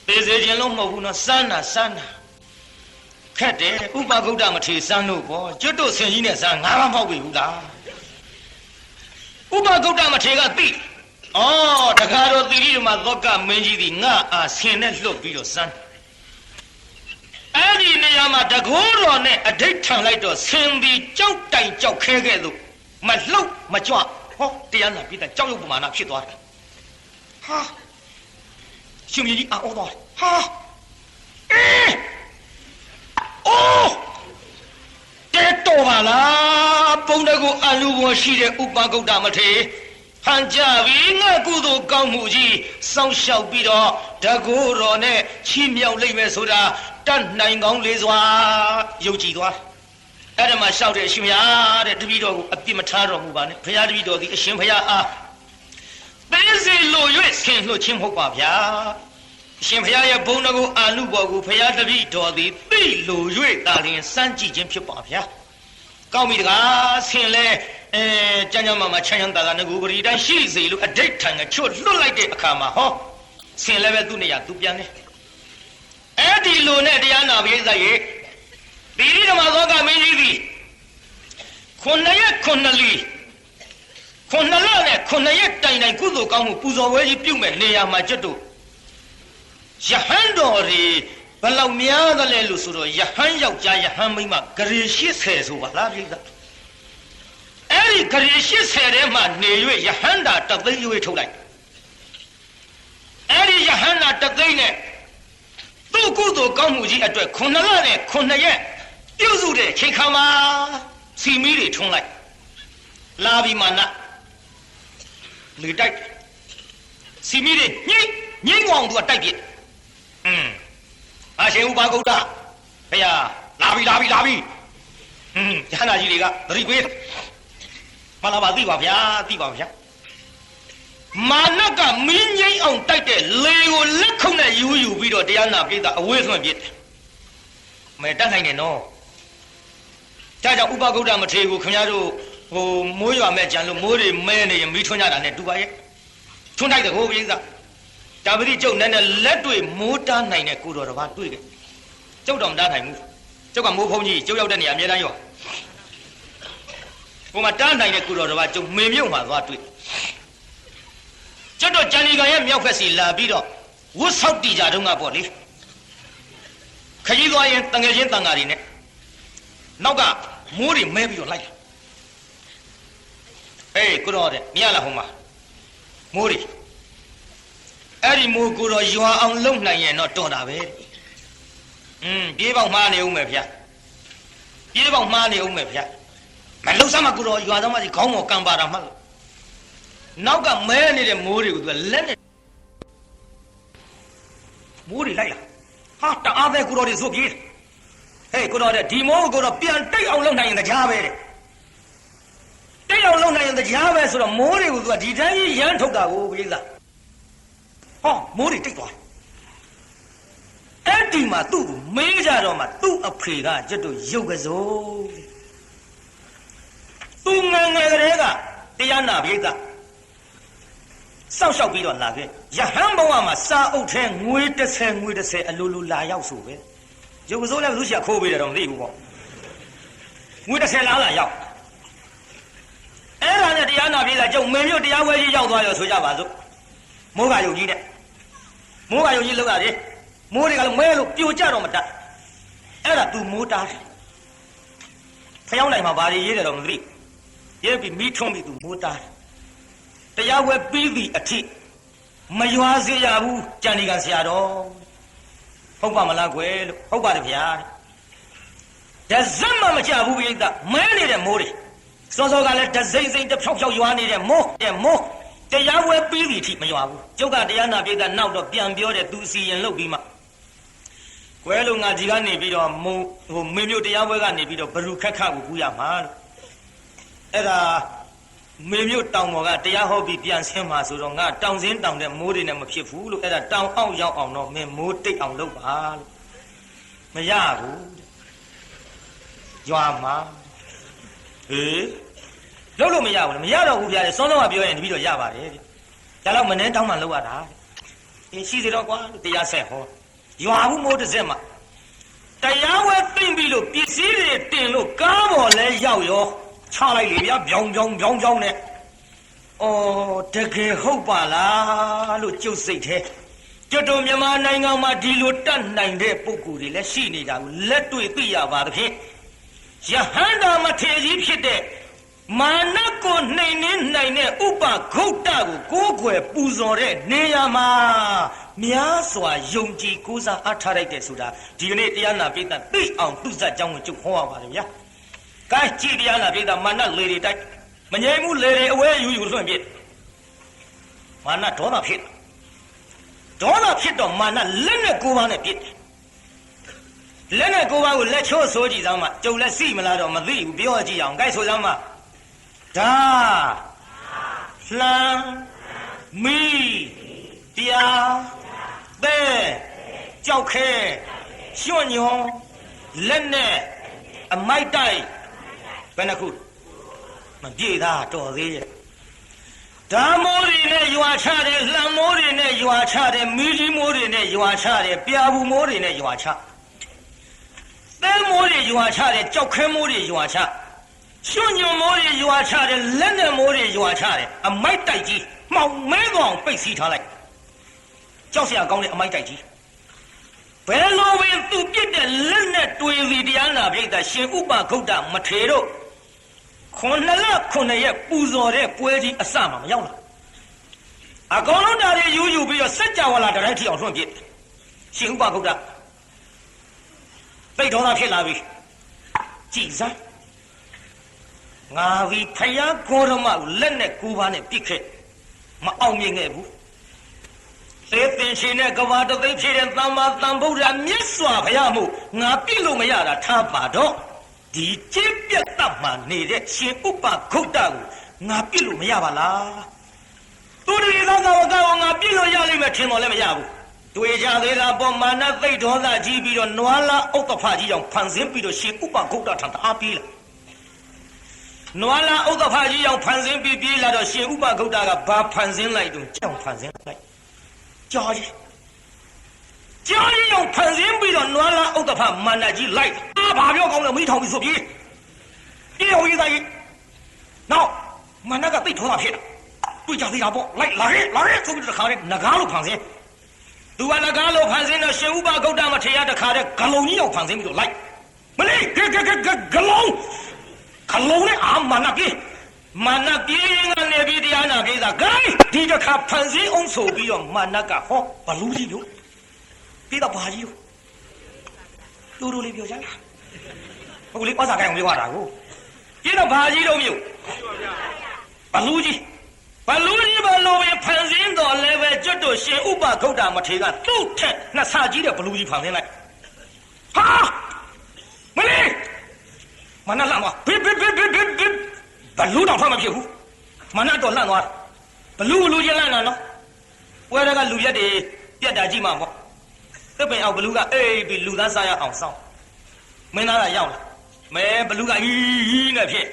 သေစေခြင်းလုံးမဟုတ်ဘူးနော်စမ်းတာခက်တယ်ဥပဂုတ်တမထေစမ်းလို့ပေါ့ကျွတ်တို့ဆင်ကြီးနဲ့စမ်းငါမှမဟုတ်ပြီဘူးလားဥပဂုတ်တမထေကသိတခါတော့သီရိဓမ္မသောကမင်းကြီးဒီငါအားဆင်နဲ့လှုပ်ပြီးတော့စမ်းအဲ့ဒီနေရာမှာတကိုးတော်နဲ့အဓိဋ္ဌံလိုက်တော့ဆင်ဒီကြောက်တိုင်ကြောက်ခဲခဲ့လို့မလှုပ်မကြွဟောတရားနာပြတဲ့ကြောက်ရွံ့ပမာဏဖြစ်သွားတယ်ဟာရှင်ကြီးအော်သွားဟာတဲတော်ပါလားပုံတကူအလူပေါ်ရှိတဲ့ဥပဂုတ်တမထေဟန်ကြပြီငါကုသိုလ်ကောင်းမှုကြီးစောင့်ရှောက်ပြီးတော့တကိုးတော်နဲ့ချီးမြှောက်လိုက်မယ်ဆိုတာတတ်နိုင်ကောင်းလေစွာယုံကြည်သွားအဲ့ဒါမှလျှောက်တယ်ရှင်ဘုရားတဲ့တပည့်တော်ကိုအပြစ်မထားတော်မူပါနဲ့ဘုရားတပည့်တော်သည်အရှင်ဘုရားအားသိစေလို၍ဆင်လွှတ်ခြင်းမဟုတ်ပါဗျာအရှင်ဘုရားရဲ့ဘုန်းတော်ကိုအာနုဘော်ကိုဘုရားတပည့်တော်သည်သိလို၍သာလျှင်စမ်းကြည့်ခြင်းဖြစ်ပါဗျာကောင်းပြီတကားဆင်လဲကျမ်းမာချမ်းသာငကူပရိတိုင်းရှိစေလို့အဓိဋ္ဌံကချွတ်လွတ်လိုက်တဲ့အခါမှာဟောဆင်လဲပဲသူ့နေရာသူပြန်တယ်အဲ့ဒီလိုနဲ့တရားနာပိဿရဲ့သီရိဓမ္မသောကမင်းကြီးသည်9 ရက်9 လီ9 လနဲ့9 ရက်တိုင်ကုသိုလ်ကောင်းမှုပူဇော်ဝဲကြီးပြုမဲ့နေရာမှာကျွတ်တို့ယဟန်တော်တွေဘယ်လောက်များသလဲလို့ဆိုတော့ယဟန်ယောက်ျားယဟန်မိန်းမဂရေ80ဆိုပါလားပြိဿအဲ့ဒီဂရေ80ထဲမှာနေ၍ယဟန်တာတသိန်းရွေးထုတ်လိုက်အဲ့ဒီယဟန်တာတသိန်းနဲ့သူ့ကုသိုလ်ကောင်းမှုကြီးအတွက်9 လနဲ့9 ရက်ပြုစုတဲ့ချိန်ခါမှာစီမီတွေထွန်းလိုက်လာပြီးမှနလေတိုက်စီမီတွေညှိအောင်သူကတိုက်ပြအရှင်ဥပဂုတ်တဘုရားလာပြီယဟန္တာကြီးတွေကသတိပေးမလာပါသိပါဗျာမာနကမင်းငိမ့်အောင်တိုက်တဲ့လေကိုလက်ခုံနဲ့ယူပြီးတော့တရားနာပိဿအဝေးဆွန့်ပြစ်တယ်မဲတတ်နိုင်တယ်နော်ဒါကြောင့်ဥပဂုတ်တမထေကိုခင်ဗျားတို့မိုးရွာမဲ့ကြံလို့မိုးတွေမဲနေရင်မီးထွန်းကြတာနဲ့တူပါရဲ့ထွန်းတိုက်တဲ့ဟိုပိဿဒါပတိကျုပ်နဲ့လက်တွေ့မိုးတားနိုင်တဲ့ကိုတော်တစ်ပါးတွေ့တယ်ကျုပ်တော့မတားနိုင်ဘူးကျုပ်ကမိုးဖုံးကြီးကျုပ်ရောက်တဲ့နေရာအများတန်းရောဟိုမှာတားနိုင်တဲ့ကိုတော်တစ်ပါးကျုပ်မေမြုပ်မှာသွားတွေ့ကျွတ်တော့ကြံဒီကံရဲ့မြောက်ဖက်စီလာပြီးတော့ဝတ်ဆောက်တည်ကြတော့ငါပေါ့လေခကြီးသွားရင်တငယ်ချင်းတန်ဃာတွေနဲ့နောက်ကမိုးတွေမဲပြီးတော့လိုက်လာကိုတော်တဲ့မြင်ရလားဟိုမှာမိုးတွေအဲ့ဒီမိုးကိုတော့ရွာအောင်လုံနိုင်ရင်တော့တော်တာပဲပြေးပေါက်မှားနေဦးမယ်ဗျမလုံစမ်းမကိုတော့ရွာသားမကြီးခေါင်းပေါ်ကံပါတာမှလို့နောက်ကမဲနေတဲ့မိုးတွေကိုသူကလက်နဲ့မိုးတွေလိုက်လာဟာတအားပဲကိုတော်တွေဆိုပြေးကိုတော်တဲ့ဒီမိုးကိုတော့ပြန်တိတ်အောင်လုံနိုင်ရင်တရားပဲတဲ့တိတ်အောင်လုံနိုင်ရင်တရားပဲဆိုတော့မိုးတွေကိုသူကဒီတိုင်းကြီးရမ်းထုတ်တာကိုပြေးလားမိုးတွေတိတ်သွားအဲ့ဒီမှာသူ့ကိုမေးကြတော့မှသူ့အဖေကကျွတ်တို့ရုပ်ကစိုးသူငယ်ငယ်ကလေးကတရားနာပိဿစောက်ရှောက်ပြီးတော့လာခဲ့ယဟန်ဘဝမှာစာအုပ်ထဲငွေ30အလိုလိုလာရောက်ဆိုပဲရုပ်ကစိုးလည်းဘယ်သူရှာခိုးပေးတယ်တော့မသိဘူးပေါ့ငွေ30လာရောက် အဲ့ဒါနဲ့တရားနာပြေးတာကျုပ်မင်းမျိုးတရားဝဲကြီးရောက်သွားရောဆိုကြပါစို့မိုးကယုံကြီးနဲ့မိုးကယုံကြီးလောက်ရတယ်မိုးတွေကလည်းမဲလို့ပြိုကျတော့မတတ်အဲ့ဒါ तू မိုးတားတယ်ဖျောင်းနိုင်မှာဘာတွေရေးတယ်တော့မသိရေးပြီးမိထွန်းပြီး तू မိုးတားတယ်တရားဝဲပြီးပြီအထိမရွာစေရဘူးကြံဒီကဆရာတော်ဟုတ်ပါမလားကွယ်လို့ဟုတ်ပါတယ်ဗျာတဲ့ဇက်မှမကြဘူးပြိဿမဲနေတဲ့မိုးတွေစောစောကလည်းတစိမ့်စိမ့်တစ်ဖြောက်ဖြောက်ရွာနေတဲ့မိုးတရားဝဲပြီးပြီအထိမရွာဘူးကျုပ်ကတရားနာပြိဿနောက်တော့ပြန်ပြောတယ် तू စီရင်လုပ်ပြီးမှကွယ်လို့ငါဒီကနေပြီးတော့မင်းမျိုးတရားပွဲကနေပြီးတော့ဘလူခက်ခကိုကူးရမှာလို့အဲ့ဒါမင်းမျိုးတောင်ပေါ်ကတရားဟောပြီးပြန်ဆင်းမှာဆိုတော့ငါတောင်စင်းတောင်တဲ့မိုးတွေနဲ့မဖြစ်ဘူးလို့အဲ့ဒါတောင်အောက်ရောက်အောင်တော့မင်းမိုးတိတ်အောင်လုပ်ပါလို့မရဘူးရွာမှာဟေးလုပ်လို့မရဘူးလေမရတော့ဘူးဗျာလေစောစောကပြောရင်တပည့်တော့ရပါတယ်ဗျဒါတော့မနှဲတောင်းမှလုပ်ရတာအေးရှိသေးတော့ကွာလို့တရားဆက်ဟောရွာဘူးမိုးတစ်စက်မှာတရားဝဲသိမ့်ပြီးလို့ပစ္စည်းတွေတင်လို့ကားပေါ်လဲရောက်ရောချလိုက်လေဗျာပြောင်းနဲ့အော်တကယ်ဟုတ်ပါလားလို့ကြုတ်စိတ်သေးကျွတ်တို့မြန်မာနိုင်ငံမှာဒီလိုတတ်နိုင်တဲ့ပုဂ္ဂိုလ်တွေလည်းရှိနေတာကိုလက်တွေ့သိရပါသဖြင့်ယဟန္တာမထေရကြီးဖြစ်တဲ့မာနကိုနှိမ်နှင်းနိုင်တဲ့ဥပဂုတ်တကိုကိုးကွယ်ပူဇော်တဲ့နေရာမှာများစွာယုံကြည်ကိုးစားအားထားလိုက်တဲ့ဆိုတာဒီကနေ့တရားနာပိဋကသိအောင်သူစက်ကြောင်းကိုကျုပ်ဟောရပါတယ်ဗျာ။ကဲကြည်တရားနာပိဋကမာနလေတွေတိုက်မငြိမ်မှုလေတွေအဝဲယူလွှင့်ပြစ်မာနဒေါသဖြစ်တော့မာနလက်နဲ့ကိုးပါးနဲ့ပြစ်လက်နဲ့ကိုးပါးကိုလက်ချိုးဆိုကြည့်သားမှကျုပ်လည်းစိမလားတော့မသိဘူးပြောကြည့်အောင်ကဲဆိုသားမှဒါလှမ်းမီတရားပဲကြောက်ခဲရွှွညွန်လက်နဲ့အမိုက်တိုက်ဘယ်နှခုမပြေတာတော်သေးရဲ့ဓာမိုးတွေနဲ့ရွာချတယ်လှမ်းမိုးတွေနဲ့ရွာချတယ်မီးကြီးမိုးတွေနဲ့ရွာချတယ်ပြာဘူးမိုးတွေနဲ့ရွာချသဲမိုးတွေရွာချတယ်ကြောက်ခဲမိုးတွေရွာချရွှွညွန်မိုးတွေရွာချတယ်လက်နဲ့မိုးတွေရွာချတယ်အမိုက်တိုက်ကြီးမှောင်မဲကောင်ပိတ်စီးထားလိုက်ကြောက်စရာကောင်းတဲ့အမိုက်တိုက်ကြီးဘယ်လိုပဲသူပြစ်တဲ့လက်နဲ့တွေ့စီတရားနာပြိတ္တာရှင်ဥပဂုတ်တမထေတို့9 ရက်ပူဇော်တဲ့ပွဲကြီးအစမှမရောက်လာအကောင်လုံးဓာတ်တွေယူပြီးတော့စัจ java လာတိုင်းထီအောင်လွှင့်ပြစ်ရှင်ဥပဂုတ်တသိဒေါသဖြစ်လာပြီကြည်စမ်းငါဒီဖယားကိုရမကိုလက်နဲ့ကိုးပါးနဲ့ပြစ်ခဲ့မအောင်မြင်ခဲ့ဘူးသေသင်ရှင်နဲ့ကဘာတသိပ်ဖြစ်တဲ့သမ္မာသမ္ဗုဒ္ဓမြတ်စွာဘုရားမို့ငါပြစ်လို့မရတာထားပါတော့ဒီကျင့်ပြတ်တတ်မှနေတဲ့ရှင်ဥပဂုတ်တကိုငါပြစ်လို့မရပါလားသူတွေသောကဝကကိုငါပြစ်လို့ရလိမ့်မယ်ထင်တော့လည်းမရဘူးတွေ့ကြသေးတာပေါ်မာနသိဒေါသကြီးပြီးတော့နွားလာဥက္ကဖကြီးကြောင့်ဖန်ဆင်းပြီးတော့ရှင်ဥပဂုတ်တထံအားပြေးလာနွားလာဥက္ကဖကြီးကြောင့်ဖန်ဆင်းပြီးပြေးလာတော့ရှင်ဥပဂုတ်တကဘာဖန်ဆင်းလိုက်တော့ကြောင်ဖန်ဆင်းလိုက်ကြော်ကြီးရောက်ဖန်ဆင်းပြီးတော့နွားလာဥက္ကဖမာနကြီးလိုက်ဘာပြောကောင်းလဲမိထောင်ပြီးဆိုပြေးရောက်ရေးသားရေးနောက်မာနကသိထောတာဖြစ်တာတွေ့ကြသေးတာပေါ့လိုက်လာရဲဆိုပြီးတခါတည်းငကားလို့ဖန်ဆင်းသူကငကားလို့ဖန်ဆင်းတော့ရှင်ဥပဂုတ်တမထေရတခါတည်းဂလုံးကြီးရောက်ဖန်ဆင်းပြီးတော့လိုက်မလေးဂလုံးနဲ့အာမာနပြေးရင်ကနေပြီးတရားနာပြေးတာဂိုင်းဒီတခါဖန်ဆင်းအောင်ဆိုပြီးတော့မာနကဟောဘလူးကြီးလို့ပြေးတော့ဘာကြီးလို့တူလေးပြောကြလားဟုတ်လေဩဇာကိုင်းအောင်ပြောရတာကိုပြေးတော့ဘာကြီးလို့မြို့ဘလူးကြီးဘလို့ပဲဖန်ဆင်းတော်လည်းပဲကျွတ်တို့ရှင်ဥပဂုတ်တမထေရကသူ့ထက်နှစ်ဆကြီးတဲ့ဘလူးကြီးဖန်ဆင်းလိုက်ဟာမလေးမနလာမဘလူးတော့ထွက်မဖြစ်ဘူးမနတော့လှန့်သွားဘလူးချင်းလှန့်တာနော်ပွဲကလူရက်တွေပြက်တာကြည့်မှာပေါ့သစ်ပင်အောင်ဘလူးကအေးပြီးလူသားစားရအောင်စောင့်မင်းသားကရောက်လာမဲဘလူးကဟီးနဲ့ဖြစ်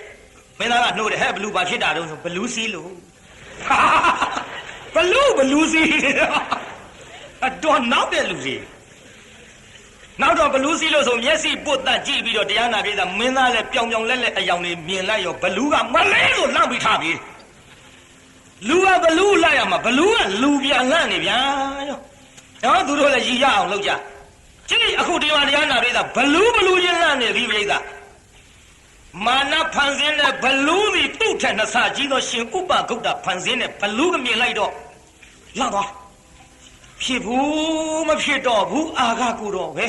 မင်းသားကနှိုးတယ်ဟဲ့ဘလူးဘာဖြစ်တာတုံးဆိုဘလူးစီးလို့ဘလူးစီးအတော်နောက်တဲ့လူကြီး နောက်တော့ဘလူးစီလို့ဆိုမျက်စိပုတ်တက်ကြည့်ပြီးတော့တရားနာပြေးတာမင်းသားလည်းပြောင်ပြောင်လက်လက်အယောင်တွေမြင်လိုက်ရောဘလူးကမလဲဆိုလှမ်းပြီးထားပြီးလူကဘလူးလိုက်ရမှာဘလူးကလူပြန်လန့်နေဗျာနော်သူတို့လည်းရည်ရအောင်လုပ်ကြကြည့်အခုဒီမှာတရားနာပြေးတာဘလူးချင်းလန့်နေပြီပြိဿမာနဖန်ဆင်းတဲ့ဘလူးဒီသူ့ထက်နှဆကြီးသောရှင်ဥပဂုတ်တဖန်ဆင်းတဲ့ဘလူးကမြင်လိုက်တော့လန့်သွားဖြစ်ဘူးမဖြစ်တော့ဘူးအာဃကိုတော့ပဲ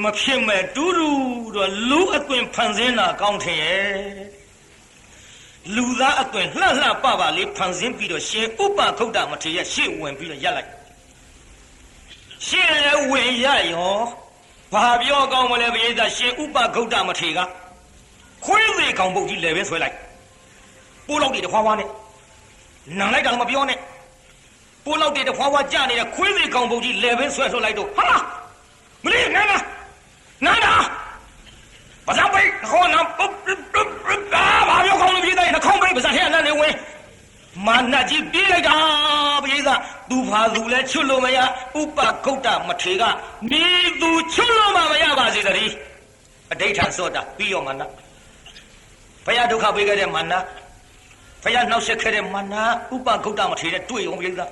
မဖြစ်မဲ့တူးတော့လူအသွင်ဖန်ဆင်းတာကောင်းထင်ရဲ့လူသားအသွင်လှလှပပလေးဖန်ဆင်းပြီးတော့ရှင်ဥပဂုတ်တမထေရရှေ့ဝင်ပြီးတော့ရက်လိုက်ရှေ့လည်းဝင်ရရောဘာပြောကောင်းမလဲပရိသတ်ရှင်ဥပဂုတ်တမထေရကခွေးသေးကောင်ပုတ်ကြီးလည်းပဲဆွဲလိုက်ပိုးလောက်တွေတခွားခွားနဲ့နံလိုက်တာတော့မပြောနဲ့ပိုးလောက်တွေတခွားခွားကြနေတဲ့ခွေးသေးကောင်ပုတ်ကြီးလည်းပဲဆွဲထုတ်လိုက်တော့ဟာမလေးနာနာဘာသာပိတ်ခေါ်နာဘာပြောကောင်းလို့ပြေးတယ်နှခေါင်းပိတ်ပါစားထဲနဲ့နေဝင်မာနကြီးပြေးလိုက်တာပရိသတ်သူဖာသူလဲချွတ်လို့မရဥပဂုတ်တမထေရကမိသူချွတ်လို့မှမရပါစေတည်းအဋိဋ္ဌံစောတာပြီးရောမာနဘုရားဒုက္ခပေးခဲ့တဲ့မာနဘုရားနှောက်ရက်ခဲ့တဲ့မာနဥပဂုတ်တမထေရတွေ့အောင်ပရိသတ်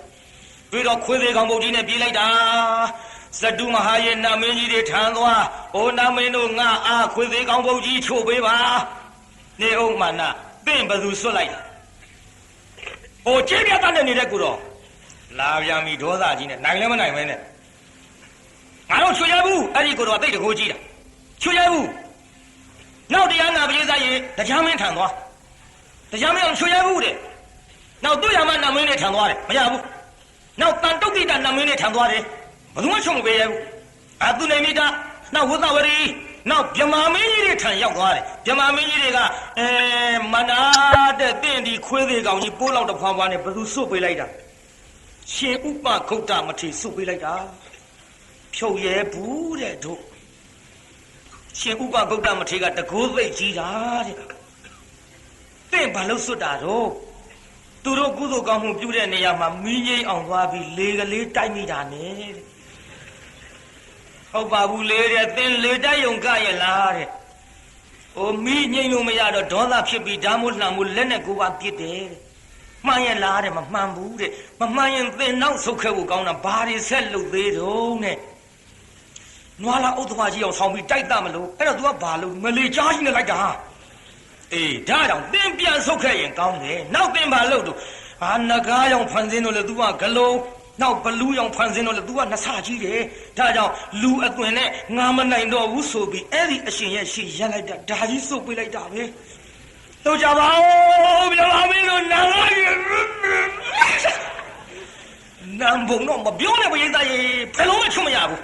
တွေ့တော့ခွေးသေးကောင်ပုတ်ကြီးနဲ့ပြေးလိုက်တာဇတုမဟာယေနာမင်းကြီးတွေထမ်းသွားအိုနာမင်းတို့ငါအားခွေသေးကောင်းပုတ်ကြီးချို့ပေးပါနေအောင်မာနသင်ဘသူဆွတ်လိုက်ဟိုကျေးပြတ်တဲ့နေတဲ့ကိုတော့လာပြန်ပြီဒေါသကြီးနဲ့နိုင်လည်းမနိုင်ပဲနဲ့ငါတို့ချွေရဘူးအဲ့ဒီကိုတော့တိတ်တကိုးကြီးတာချွေရဘူးနောက်တရားနာပရိသတ်ရေတရားမင်းထမ်းသွားတရားမင်းအောင်ချွေရဘူးတဲ့နောက်သူ့ရမနာမင်းနဲ့ထမ်းသွားတယ်မရဘူးနောက်တန်တုတ်တိတနာမင်းနဲ့ထမ်းသွားတယ်ဘယ်သူမှချုံမပေးရဘူးအတုနေမိတာနောက်ဝသဝရီနောက်ဗြဟ္မာမင်းကြီးတွေထံရောက်သွားတယ်ဗြဟ္မာမင်းကြီးတွေကမနာတဲ့တင့်ဒီခွေးသေးကောင်ကြီးပိုးလောက်တစ်ဖွာဖွာနဲ့ဘယ်သူစွတ်ပေးလိုက်တာရှင်ဥပဂုတ်တမထေရစွတ်ပေးလိုက်တာဖြုတ်ရဲဘူးတဲ့တို့ရှင်ဥပဂုတ်တမထေရကတကိုးသိကြီးတာတဲ့တင့်ဘာလို့စွတ်တာတော့သူတို့ကုသိုလ်ကောင်းမှုပြုတဲ့နေရာမှာမီးငိမ့်အောင်သွားပြီးလေကလေးတိုက်မိတာနဲ့ဟုတ်ပါဘူးလေတဲ့သင်လေတိုက်ရုံကရလားတဲ့ဟိုမီးငိမ့်လို့မရတော့ဒေါသဖြစ်ပြီးဓာမို့လှမ်းမို့လက်နဲ့ကိုယ်ပါပြစ်တယ်တဲ့မှန်ရလားတဲ့မမှန်ဘူးတဲ့မမှန်ရင်သင်နောက်ဆုတ်ခဲ့ဖို့ကောင်းတာဘာတွေဆက်လုပ်သေးတော့နဲ့နွားလာဥဒ္ဓဝါကြီးအောင်ဆောင်ပြီးတိုက်တာမလို့အဲ့တော့ तू ကဘာလို့မလေကြားကြီးနဲ့လိုက်တာအေးဒါကြောင့်သင်ပြန်ဆုတ်ခဲ့ရင်ကောင်းတယ်နောက်သင်ဘာလုပ်တော့ဟာနဂါးရောင်ဖန်ဆင်းလို့လေ तू ကဂလုံးနောက်ဘလူးရောင်ဖန်ဆင်းလို့လေ तू ကနှဆကြီးတယ်ဒါကြောင့်လူအသွင်နဲ့ငါမနိုင်တော့ဘူးဆိုပြီးအဲ့ဒီအရှင်ရဲ့ရှေ့ရက်လိုက်တာဒါကြီးစုပ်ပေးလိုက်တာပဲတို့ကြပါဦးပြောပါမင်းတို့နာလာကြီးနံဘုံတော့မပြောနဲ့ဘုရားကြီးဘယ်လုံးမချွတ်မရဘူး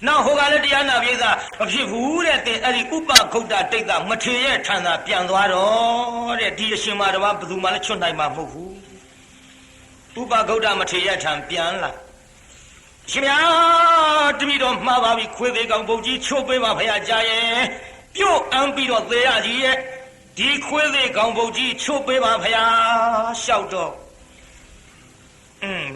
နောက်ဟိုကလည်းတရားနာပြေးသားမဖြစ်ဘူးတဲ့တင်အဲ့ဒီဥပဂုတ်တတိတ်ကမထေရထံသာပြန်သွားတော့တဲ့ဒီအရှင်မတော်ဘာဘယ်သူမှလည်းချွတ်နိုင်မှာမဟုတ်ဘူးဥပဂုတ်တမထေရထံပြန်လာရှင်ဗျာတမိတော်မှားပါပြီခွေးသေးကောင်ပုတ်ကြီးချို့ပေးပါဖရာကြားရဲ့ပြုတ်အမ်းပြီးတော့သေရကြီးရဲ့ဒီခွေးသေးကောင်ပုတ်ကြီးချို့ပေးပါဖရာလျှောက်တော့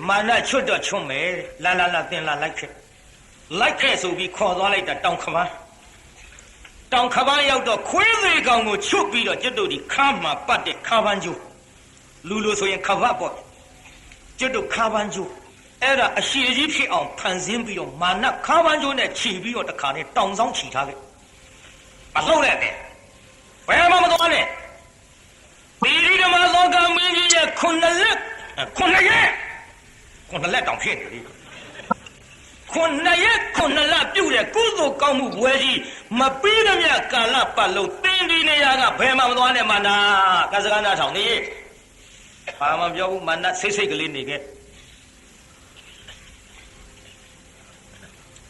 မာနချွတ်တော့ချွတ်မယ်လာတင်လာလိုက်ခဲ့ဆိုပြီးခေါ်သွားလိုက်တာတောင်ခပန်းရောက်တော့ခွေးသေးကောင်ကိုချွတ်ပြီးတော့ကျွတ်တို့ဒီခါမှာပတ်တဲ့ခါပန်းကျိုးလူလိုဆိုရင်ခပတ်ပေါ့ကျွတ်တို့ခါပန်းကျိုးအဲ့ဒါအရှိကြီးဖြစ်အောင်ဖန်ဆင်းပြီးတော့မာနခါပန်းကျိုးနဲ့ခြေပြီးတော့တခါနဲ့တောင်ဆောင်ခြိထားခဲ့မဟုတ်နဲ့တဲ့ဘယ်မှမသွားနဲ့ဒီဒီဓမ္မလောကမင်းကြီးရဲ့ခုနှစ်လက်တောင်ဖြစ်နေတယ်ခုနှစ်လပြုတ်တဲ့ကုသိုလ်ကောင်းမှုဘွယ်ကြီးမပြီးသမျှကာလပတ်လုံးသင်ဒီနေရာကဘယ်မှမသွားနဲ့မာနကစကနာထောင်နေဘာမှပြောဘူးမာနစိတ်ကလေးနေခဲ့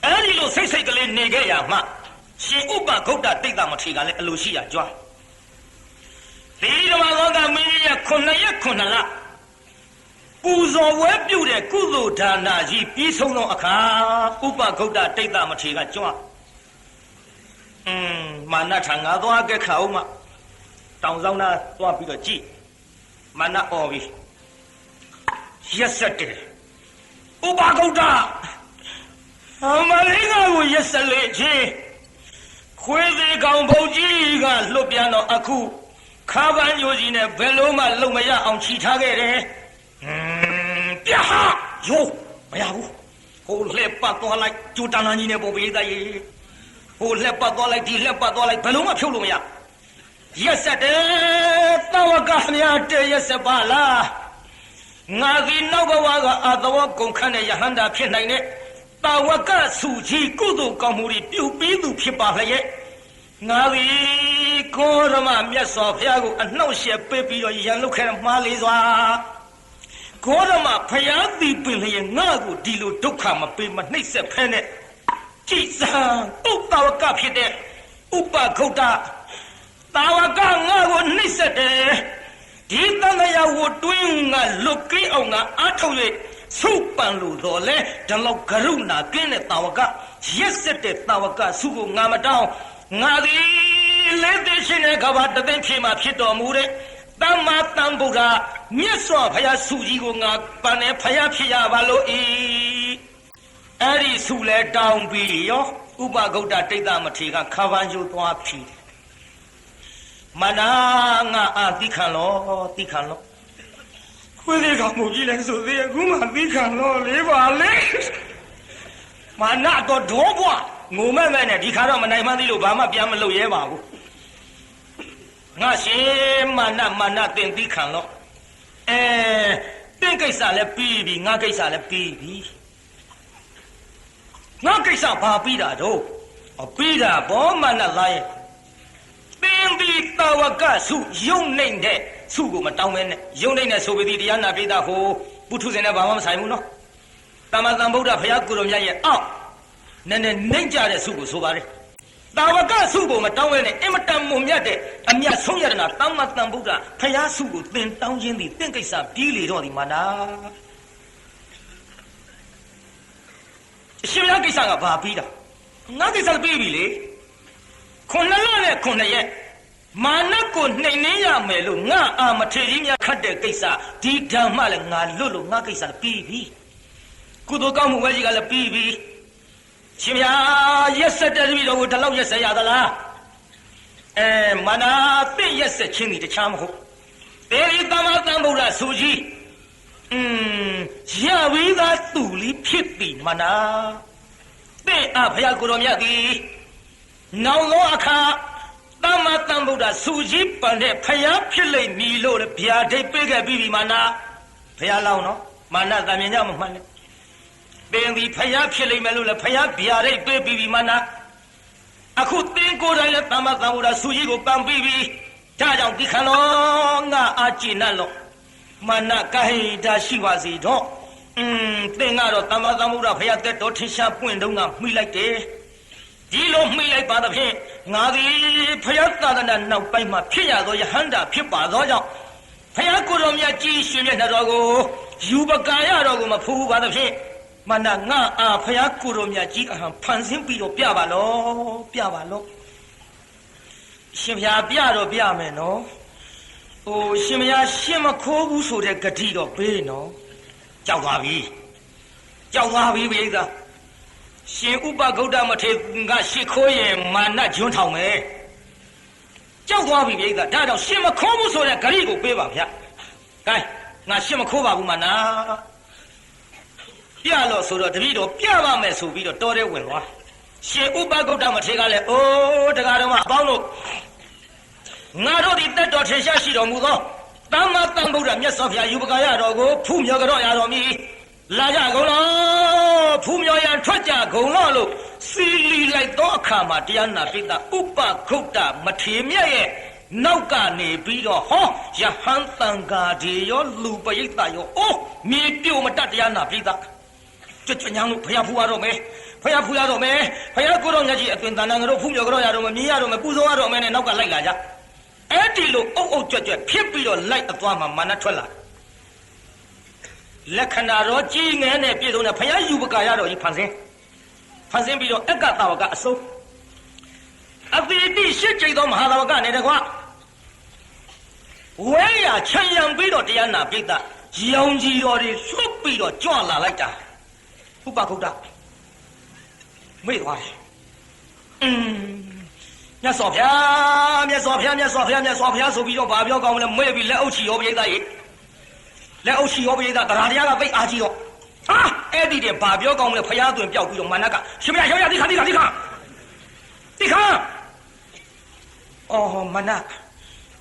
အဲ့ဒီလိုစိတ်ကလေးနေခဲ့ရမှရှင်ဥပဂုတ်တတိတ်ကမထေရကလည်းအလိုရှိရကြွားဒီဓမ္မလောကမင်းကြီးရဲ့ခုနှစ်လပူဇော်ဝဲပြုတဲ့ကုသိုလ်ဒါနကြီးပြီးဆုံးသောအခါဥပဂုတ်တတိတ်မထေရကကြွားမာနထံငါသွားခဲ့ခါဦးမတောင်ဆောင်သားသွားပြီးတော့ကြည့်မာနအော်ပြီးရက်ဆက်တယ်ဥပဂုတ်တ မလေးငါကိုရက်စလေချင်းခွေးသေးကောင်ဘုံကြီးကလွတ်ပြန်တော့အခုခါပန်းရိုးကြီးနဲ့ဘယ်လုံးမှလုံမရအောင်ခြိထားခဲ့တယ်ပြဟာယောမရဘူးဟိုလှက်ပတ်သွားလိုက်ကျူတန်လာကြီးနဲ့ပေါ်ပေးသားရေးဟိုလှက်ပတ်သွားလိုက်ဒီလှက်ပတ်သွားလိုက်ဘယ်လုံးမှဖြုတ်လို့မရရက်ဆက်တယ်တောဝကများတဲ့ရက်ဆက်ပါလားငါဒီနောက်ဘဝကအသဝကုန်ခန့်တဲ့ယဟန္တာဖြစ်နိုင်တဲ့တာဝကစုကြီးကုသိုလ်ကောင်းမှုတွေပြုပြီးသူဖြစ်ပါလျက်ငါဒီကိုရမမြတ်စွာဘုရားကိုအနှောက်အယှက်ပေးပြီးတော့ရန်လုခဲ့မှားလေးစွာကိုရမဘုရားသည်ပင်လျက်ငါကိုဒီလိုဒုက္ခမပေးမနှိပ်စက်ဖဲနဲ့ကြည်စံဥပတာဝကဖြစ်တဲ့ဥပဂုတ်တတာဝကငါကိုနှိပ်စက်တယ်ဒီတန်ရာဝတွင်းငါလွတ်ကင်းအောင်ငါအားထုတ်၍စုပန်လို့တော့လေဒီလောက်ကရုဏာကင်းတဲ့တာဝကရက်စက်တဲ့တာဝကစုကိုငါမတောင်းငါသည်လက်သေးရှင်တဲ့ကဘာတသိန်းဖြစ်မှဖြစ်တော်မူတဲ့တမ္မာတန်ဗုဒ္ဓမြတ်စွာဘုရားစုကြီးကိုငါပန်နေဖယားဖြစ်ရပါလို့ဤအဲ့ဒီစုလဲတောင်းပြီးရောဥပဂုတ်တတိတ်သမထေကခါပန်းကျိုးသွားဖြီးမနာငါအာတိခံလောတိခံလောခွေးလေးကောင်မူကြီးလဲဆိုသေးအခုမှတိခံလောလေးပါလေမနာတော့ဒေါဘွားငုံမဲ့မဲ့နဲ့ဒီခါတော့မနိုင်မှန်းသေးလို့ဘာမှပြန်မလုပ်ရဲပါဘူးငါရှင်မနာတင်တိခံလောတင်ကိစ္စလည်းပြီးပြီငါကိစ္စလည်းပြီးပြီငါကိစ္စဘာပြီးတာတော့ပြီးတာဘောမနာလာရဲ့ပင်ဒီတာဝကစုယုံနေတဲ့စုကိုမတောင်းမဲနဲ့ယုံနေတဲ့ဆိုပြီးတရားနာပိတာဟိုပုထုဇဉ်နဲ့ဘာမှမဆိုင်ဘူးနော်တမန်တန်ဗုဒ္ဓဘုရားကိုယ်တော်မြတ်ရဲ့အောက်နည်းနည်းနှိမ့်ကြတဲ့စုကိုဆိုပါတယ်တာဝကစုကိုမတောင်းမဲနဲ့အင်မတန်မွန်မြတ်တဲ့အမြတ်ဆုံးယတနာတမန်တန်ဗုဒ္ဓဘုရားစုကိုသင်တောင်းခြင်းသည်တင့်ကိစ္စပြီးလေတော့ဒီမာနာရှင်ဘုရားကိစ္စကဘာပြီးတာငါကိစ္စပြီးပြီလေခုနှစ်လနဲ့ခုနှစ်ရက်မာနကိုနှိမ်နှင်းရမယ်လို့ငါအာမထေကြီးများခတ်တဲ့ကိစ္စဒီဓမ္မလည်းငါလွတ်လို့ငါကိစ္စပြီးပြီကုသိုလ်ကောင်းမှုပဲကြီးကလည်းပြီးပြီရှင်ဗျာရက်ဆက်တဲ့တပည့်တော်ကိုဒီလောက်ရက်ဆက်ရသလားမာနသိရက်ဆက်ခြင်းဒီတခြားမဟုတ်တေရီတမသံဗုဒ္ဓဆိုကြီးရဝိသာသူလီဖြစ်ပြီမာနသိအဘုရားကိုယ်တော်မြတ်သည်နောင်သောအခါတမ္မာတန်ဗုဒ္ဓစုကြီးပန်တဲ့ဖယားဖြစ်လိမ့်မည်လို့ဗျာဒိတ်ပေးခဲ့ပြီးပြီမာနာဖယားလောင်းနော်မာနာတမြင်ကြမမှန်နဲ့ပင်ဒီဖယားဖြစ်လိမ့်မယ်လို့လည်းဖယားဗျာဒိတ်ပေးပြီးပြီမာနာအခုသင်ကိုယ်တိုင်လည်းတမ္မာတန်ဗုဒ္ဓစုကြီးကိုပန်ပြီးပြီဒါကြောင့်ဒီခဏလုံးငါအာကျင်တ်လို့မာနာကဟိတာရှိပါစေတော့သင်ကတော့တမ္မာတန်ဗုဒ္ဓဖယားတက်တော်ထင်ရှားပွင့်တော့ငါမှီလိုက်တယ်ဒီလိုမှီလိုက်ပါသဖြင့်ငါသည်ဖယားသာသနာနောက်ပိုင်းမှာဖြစ်ရသောယဟန္တာဖြစ်ပါသောကြောင့်ဖယားကိုယ်တော်မြတ်ကြီးရှင်မျက်နှာတော်ကိုယူပကာရတော်ကိုမဖူးပါသဖြင့်မနာငါအားဖယားကိုယ်တော်မြတ်ကြီးအဟံဖန်ဆင်းပြီးတော့ပြပါလောရှင်ဖယားပြတော့ပြမယ်နော်ဟိုရှင်ဖယားရှင်မခိုးဘူးဆိုတဲ့ဂတိတော့ပေးနော်ကြောက်သွားပြီပိဿာရှင်ဥပဂုတ်တမထေကရှ िख ိုးရင်မာနကျွန်းထောင်မယ်ကြောက်သွားပြီပိဿာဒါတော့ရှင်မခိုးဘူးဆိုတဲ့ဂရိကိုပေးပါဗျာကဲငါရှင်မခိုးပါဘူးမာနာပြလို့ဆိုတော့တပည့်တော်ပြပါမယ်ဆိုပြီးတော့တော်တဲ့ဝင်သွားရှင်ဥပဂုတ်တမထေကလည်းအိုးတရားတော်မှာအပေါင်းလို့ငါတို့ဒီတက်တော်ထင်ရှားရှိတော်မူသောတမ္မာတန်ဗုဒ္ဓမြတ်စွာဘုရားယူပကာရတော်ကိုဖူးမြော်ကြတော်ရတော်မူလာကြကုန်လို့ဖူးမြော်ရန်ထွက်ကြကုန်လို့စီလီလိုက်သောအခါမှာတရားနာပိဋကဥပဂုတ်တမထေမြတ်ရဲ့နောက်ကနေပြီးတော့ဟောယဟန်တန်ဃာဒီရောလူပရိသတ်ရောအိုးမြေပြိုမတတ်တရားနာပိဋကကြွညံလို့ဖယားဖူရတော့မယ်ဖယားကိုတော်မြတ်ကြီးအသွင်တန်တန်တို့ဖူးမြော်ကြတော်ရတော့မမြင်ရတော့မပူဇော်ရတော့မယ်နဲ့နောက်ကလိုက်လာကြအဲ့ဒီလိုအုပ်ကြွဖြစ်ပြီးတော့လိုက်အသွားမှာမာနထွက်လာလက္ခဏာတော်ကြီးငယ်နဲ့ပြည့်စုံတဲ့ဘုရားယူပကာရတော်ကြီးဖန်ဆင်းပြီးတော့အက္ကတာဝကအစိုးအတိတိရှစ်ကျိတ်သောမဟာတာဝကနဲ့တကွဝဲရချမ်းရံပြီးတော့တရားနာပိဋကရောင်ကြီးတော်တွေလွတ်ပြီးတော့ကြွလာလိုက်တာဥပဂုတ်တ မေ့သွားတယ်မြတ်စွာဘုရားမြတ်စွာဘုရားမြတ်စွာဘုရားမြတ်စွာဘုရားဆိုပြီးတော့ဘာပြောကောင်းမလဲမေ့ပြီးလက်အုပ်ချီရောပိဋကရေလက်အုပ်ချီရောပိဋကတရားတရားကသိအားကြီးတော့ဟာအဲ့ဒီတည်းဘာပြောကောင်းမလဲဘုရားသွင်ပြောက်ပြီးတော့မာနကရှင်မရရှင်မရတိခါအော်မာန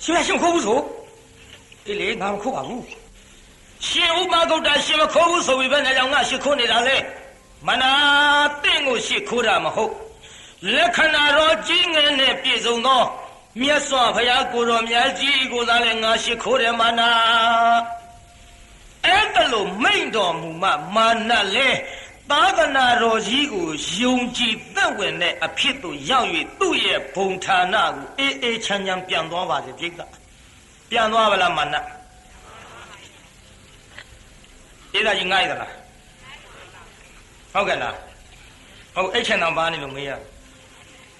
ရှင်မရှင်ခိုးဘူးဆိုအေးလေငါမခိုးပါဘူးရှင်ဥပဂုတ်တာရှင်မခိုးဘူးဆိုပြီးပဲနဲ့ကြောင့်ငါရှ िख ိုးနေတာလေမနာတင့်ကိုရှ िख ိုးတာမဟုတ်လက္ခဏာတော်ကြီးငယ်နဲ့ပြည့်စုံသောမြတ်စွာဘုရားကိုတော်မြတ်ကြီးကိုသာလဲငါရှ िख ိုးတယ်မနာအဲ့ဒါလို့မိန့်တော်မူမှမာနလဲသာသနာတော်ကြီးကိုယုံကြည်သက်ဝင်တဲ့အဖြစ်သို့ရောက်၍သူ့ရဲ့ဘုံဌာနကိုအေးအေးချမ်းချမ်းပြန်သွားပါစေပြိတ္တာပြန်သွားပါလားမာနဧဒါကြီးငိုက်သလားဟုတ်ကဲ့လားဟုတ်အိတ်ချင်တော်ပါနေလို့မေးရ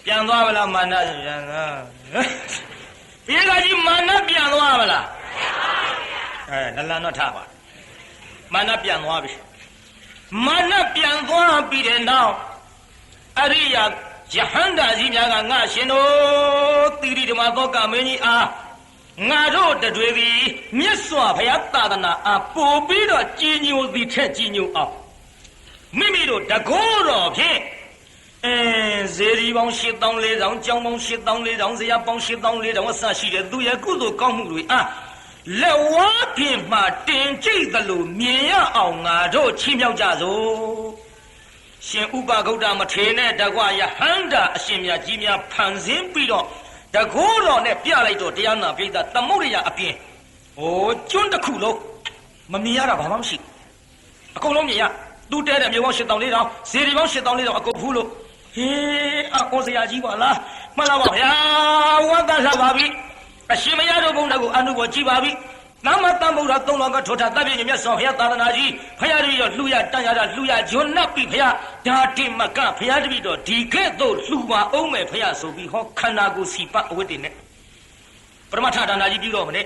ပြန်သွားပါလားမာနပြန်သွားဧဒါကြီးမာနပြန်သွားပါလားနလန်တော့ထားပါမာနပြန်သွားပြီမာနပြန်သွားပြီးတဲ့နောက်အရိယာယဟန္တာကြီးများကငါရှင်တို့သီရိဓမ္မသောကမင်းကြီးအားငါတို့တတွေသည်မြတ်စွာဘုရားသာသနာအားပို့ပြီးတော့ကြီးညိုသည်ထက်ကြီးညိုအောင်မိမိတို့တကောတော်ဖြင့်ဇေဒီပေါင်း8400ကျောင်းပေါင်း8400ဇရာပေါင်း8400အစရှိတဲ့သူရဲ့ကုသိုလ်ကောင်းမှုတွေအားလက်ဝါးဖြင့်မှတင်ကြိတ်သလိုမြင်ရအောင်ငါတို့ချီးမြှောက်ကြစို့ရှင်ဥပဂုတ်တမထေရနဲ့တကွယဟန္တာအရှင်မြတ်ကြီးများဖန်ဆင်းပြီးတော့တကောတော်နဲ့ပြလိုက်တော့တရားနာပိဋကသမုဒ္ဒရာအပြင်ကျွန်းတစ်ခုလုံးမမြင်ရတာဘာမှမရှိအကုန်လုံးမြင်ရသူတဲတဲ့မြေပေါင်း8400ဇေဒီပေါင်း8400အကုန်ဖူးလို့ဟေးအကောစရာကြီးပါလားမှန်လားပါဗျာဝတ်သားစားပါပြီအရှင်မရတို့ဘုန်းတော်ကိုအနုဘောကြည်ပါပြီနာမတန်ဗုဒ္ဓသုံးတော်ကထောထတပ်ပြည့်မြတ်စွာဘုရားသာသနာကြီးဖရာတပည့်တော်လှူရတန်ရတာလှူရဂျွန်နပ်ပြီဖရာဒါတိမကဖရာတပည့်တော်ဒီကဲ့သို့လှူပါအောင်မယ်ဖရာဆိုပြီးဟောခန္ဓာကိုယ်စီပတ်အဝတ်တွေနဲ့ပရမထဒါနာကြီးပြုတော့မနဲ့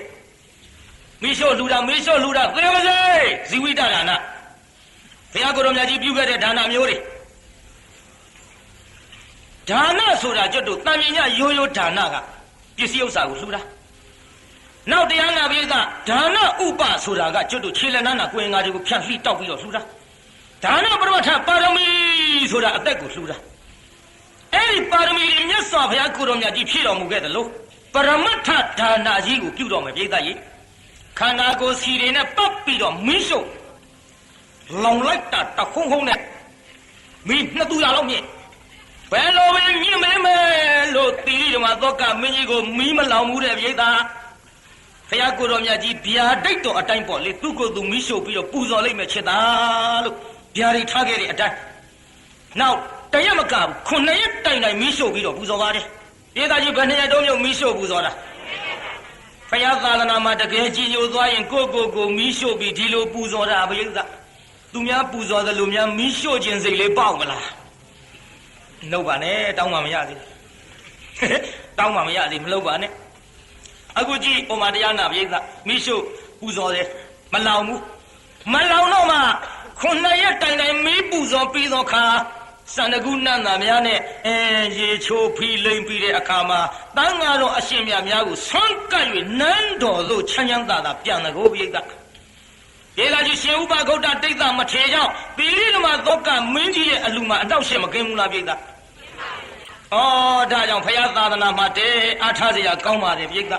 မိရှုလှူတာသေပါစေဇီဝိတဒါနဘုရားကိုယ်တော်မြတ်ကြီးပြုခဲ့တဲ့ဒါနမျိုးတွေဒါနဆိုတာကျွတ်တို့တန်မြင်ညရိုးရိုးဒါနကပစ္စည်းဥစ္စာကိုလှူတာနောက်တရားနာပိဋကဒါနဥပဆိုတာကကျွတ်တို့ခြေလက်နာကိုယ်ငါတွေကိုဖြတ်လှိတောက်ပြီးတော့လှူတာဒါနပရမထပါရမီဆိုတာအသက်ကိုလှူတာအဲ့ဒီပါရမီမြတ်စွာဘုရားကိုယ်တော်မြတ်ကြီးဖြည့်တော်မူခဲ့တယ်လို့ပရမထဒါနကြီးကိုပြုတော်မယ်ပိဋကကြီးခန္ဓာကိုယ်စီတွေနဲ့ပတ်ပြီးတော့မင်းရှုပ်လောင်လိုက်တာတခုံခုံနဲ့မင်း200လောက်မြင့်ဘယ်လိုပဲမြင့်မဲမဲလို့တိရိဓမ္မသောကမင်းကြီးကိုမီးမလောင်မှုတဲ့ပိဋကဘုရားကိုယ်တော်မြတ်ကြီးဗျာဒိတ်တော်အတိုင်းပေါ့လေသူ့ကိုယ်သူမီးရှို့ပြီးတော့ပူဇော်လိုက်မယ်ချက်သားလို့ဗျာတွေထားခဲ့တဲ့အတိုင်းနောက်တရက်မကဘူး9ရက်တိုင်တိုင်မီးရှို့ပြီးတော့ပူဇော်ပါတယ်ဒေသကြီးဘယ်နှစ်ရက်တုံးမျိုးမီးရှို့ပူဇော်တာဘုရားသာသနာမှာတကယ်ကြီးညိုသွားရင်ကိုမီးရှို့ပြီးဒီလိုပူဇော်တာဘုရားသူများပူဇော်တယ်လို့များမီးရှို့ခြင်းစိတ်လေးပေါက်မလားနှုတ်ပါနဲ့တောင်းမှမရသေးတောင်းမှမရသေးမလုပ်ပါနဲ့အခုကြည့်ဟိုမှာတရားနာပိဋကမိရှုပူဇော်တယ်မလောင်ဘူးမလောင်တော့မှ9ရက်တိုင်တိုင်မီးပူဇော်ပြီးသောခါစန္ဒကုနန္တာများနဲ့ရေချိုးဖီလိမ့်ပြီးတဲ့အခါမှာတန်ဃာတော်အရှင်မြတ်များကိုဆွမ်းကပ်၍နန်းတော်သို့ချမ်းချမ်းသာသာပြန်တကောပိဋကဒေလာကြီးရှင်ဥပဂုတ်တတိတ်သမထေကြောင့်ပိရိဓမ္မသောကမင်းကြီးရဲ့အလူမှာအတော့ရှင်းမကင်းဘူးလားပိဋကဒါကြောင့်ဘုရားသာသနာမှာတဲအားထားစရာကောင်းပါတယ်ပိဋက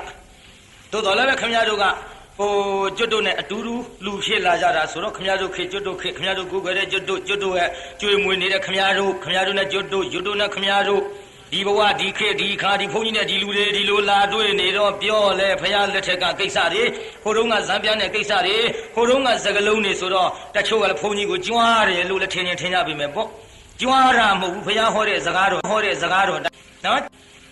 သို့တော်လည်းပဲခင်ဗျားတို့ကကျွတ်တို့နဲ့အတူတူလူဖြစ်လာကြတာဆိုတော့ခင်ဗျားတို့ခေကျွတ်တို့ခေခင်ဗျားတို့ကိုယ်ွယ်တဲ့ကျွတ်တို့ရဲ့ကျွေးမွေနေတဲ့ခင်ဗျားတို့နဲ့ကျွတ်တို့နဲ့ခင်ဗျားတို့ဒီဘဝဒီခေဒီခါဒီဘုန်းကြီးနဲ့ဒီလူတွေဒီလိုလာတွေ့နေတော့ပြောလဲဘုရားလက်ထက်ကကိစ္စတွေဟိုတုန်းကဇံပြန်းတဲ့ကိစ္စတွေဟိုတုန်းကစကလုံးတွေဆိုတော့တချို့ကလည်းဘုန်းကြီးကိုကြွားတယ်လို့လည်းထင်ကြပြီမယ်ပေါ့ကြွားတာမဟုတ်ဘူးဘုရားဟောတဲ့စကားတော်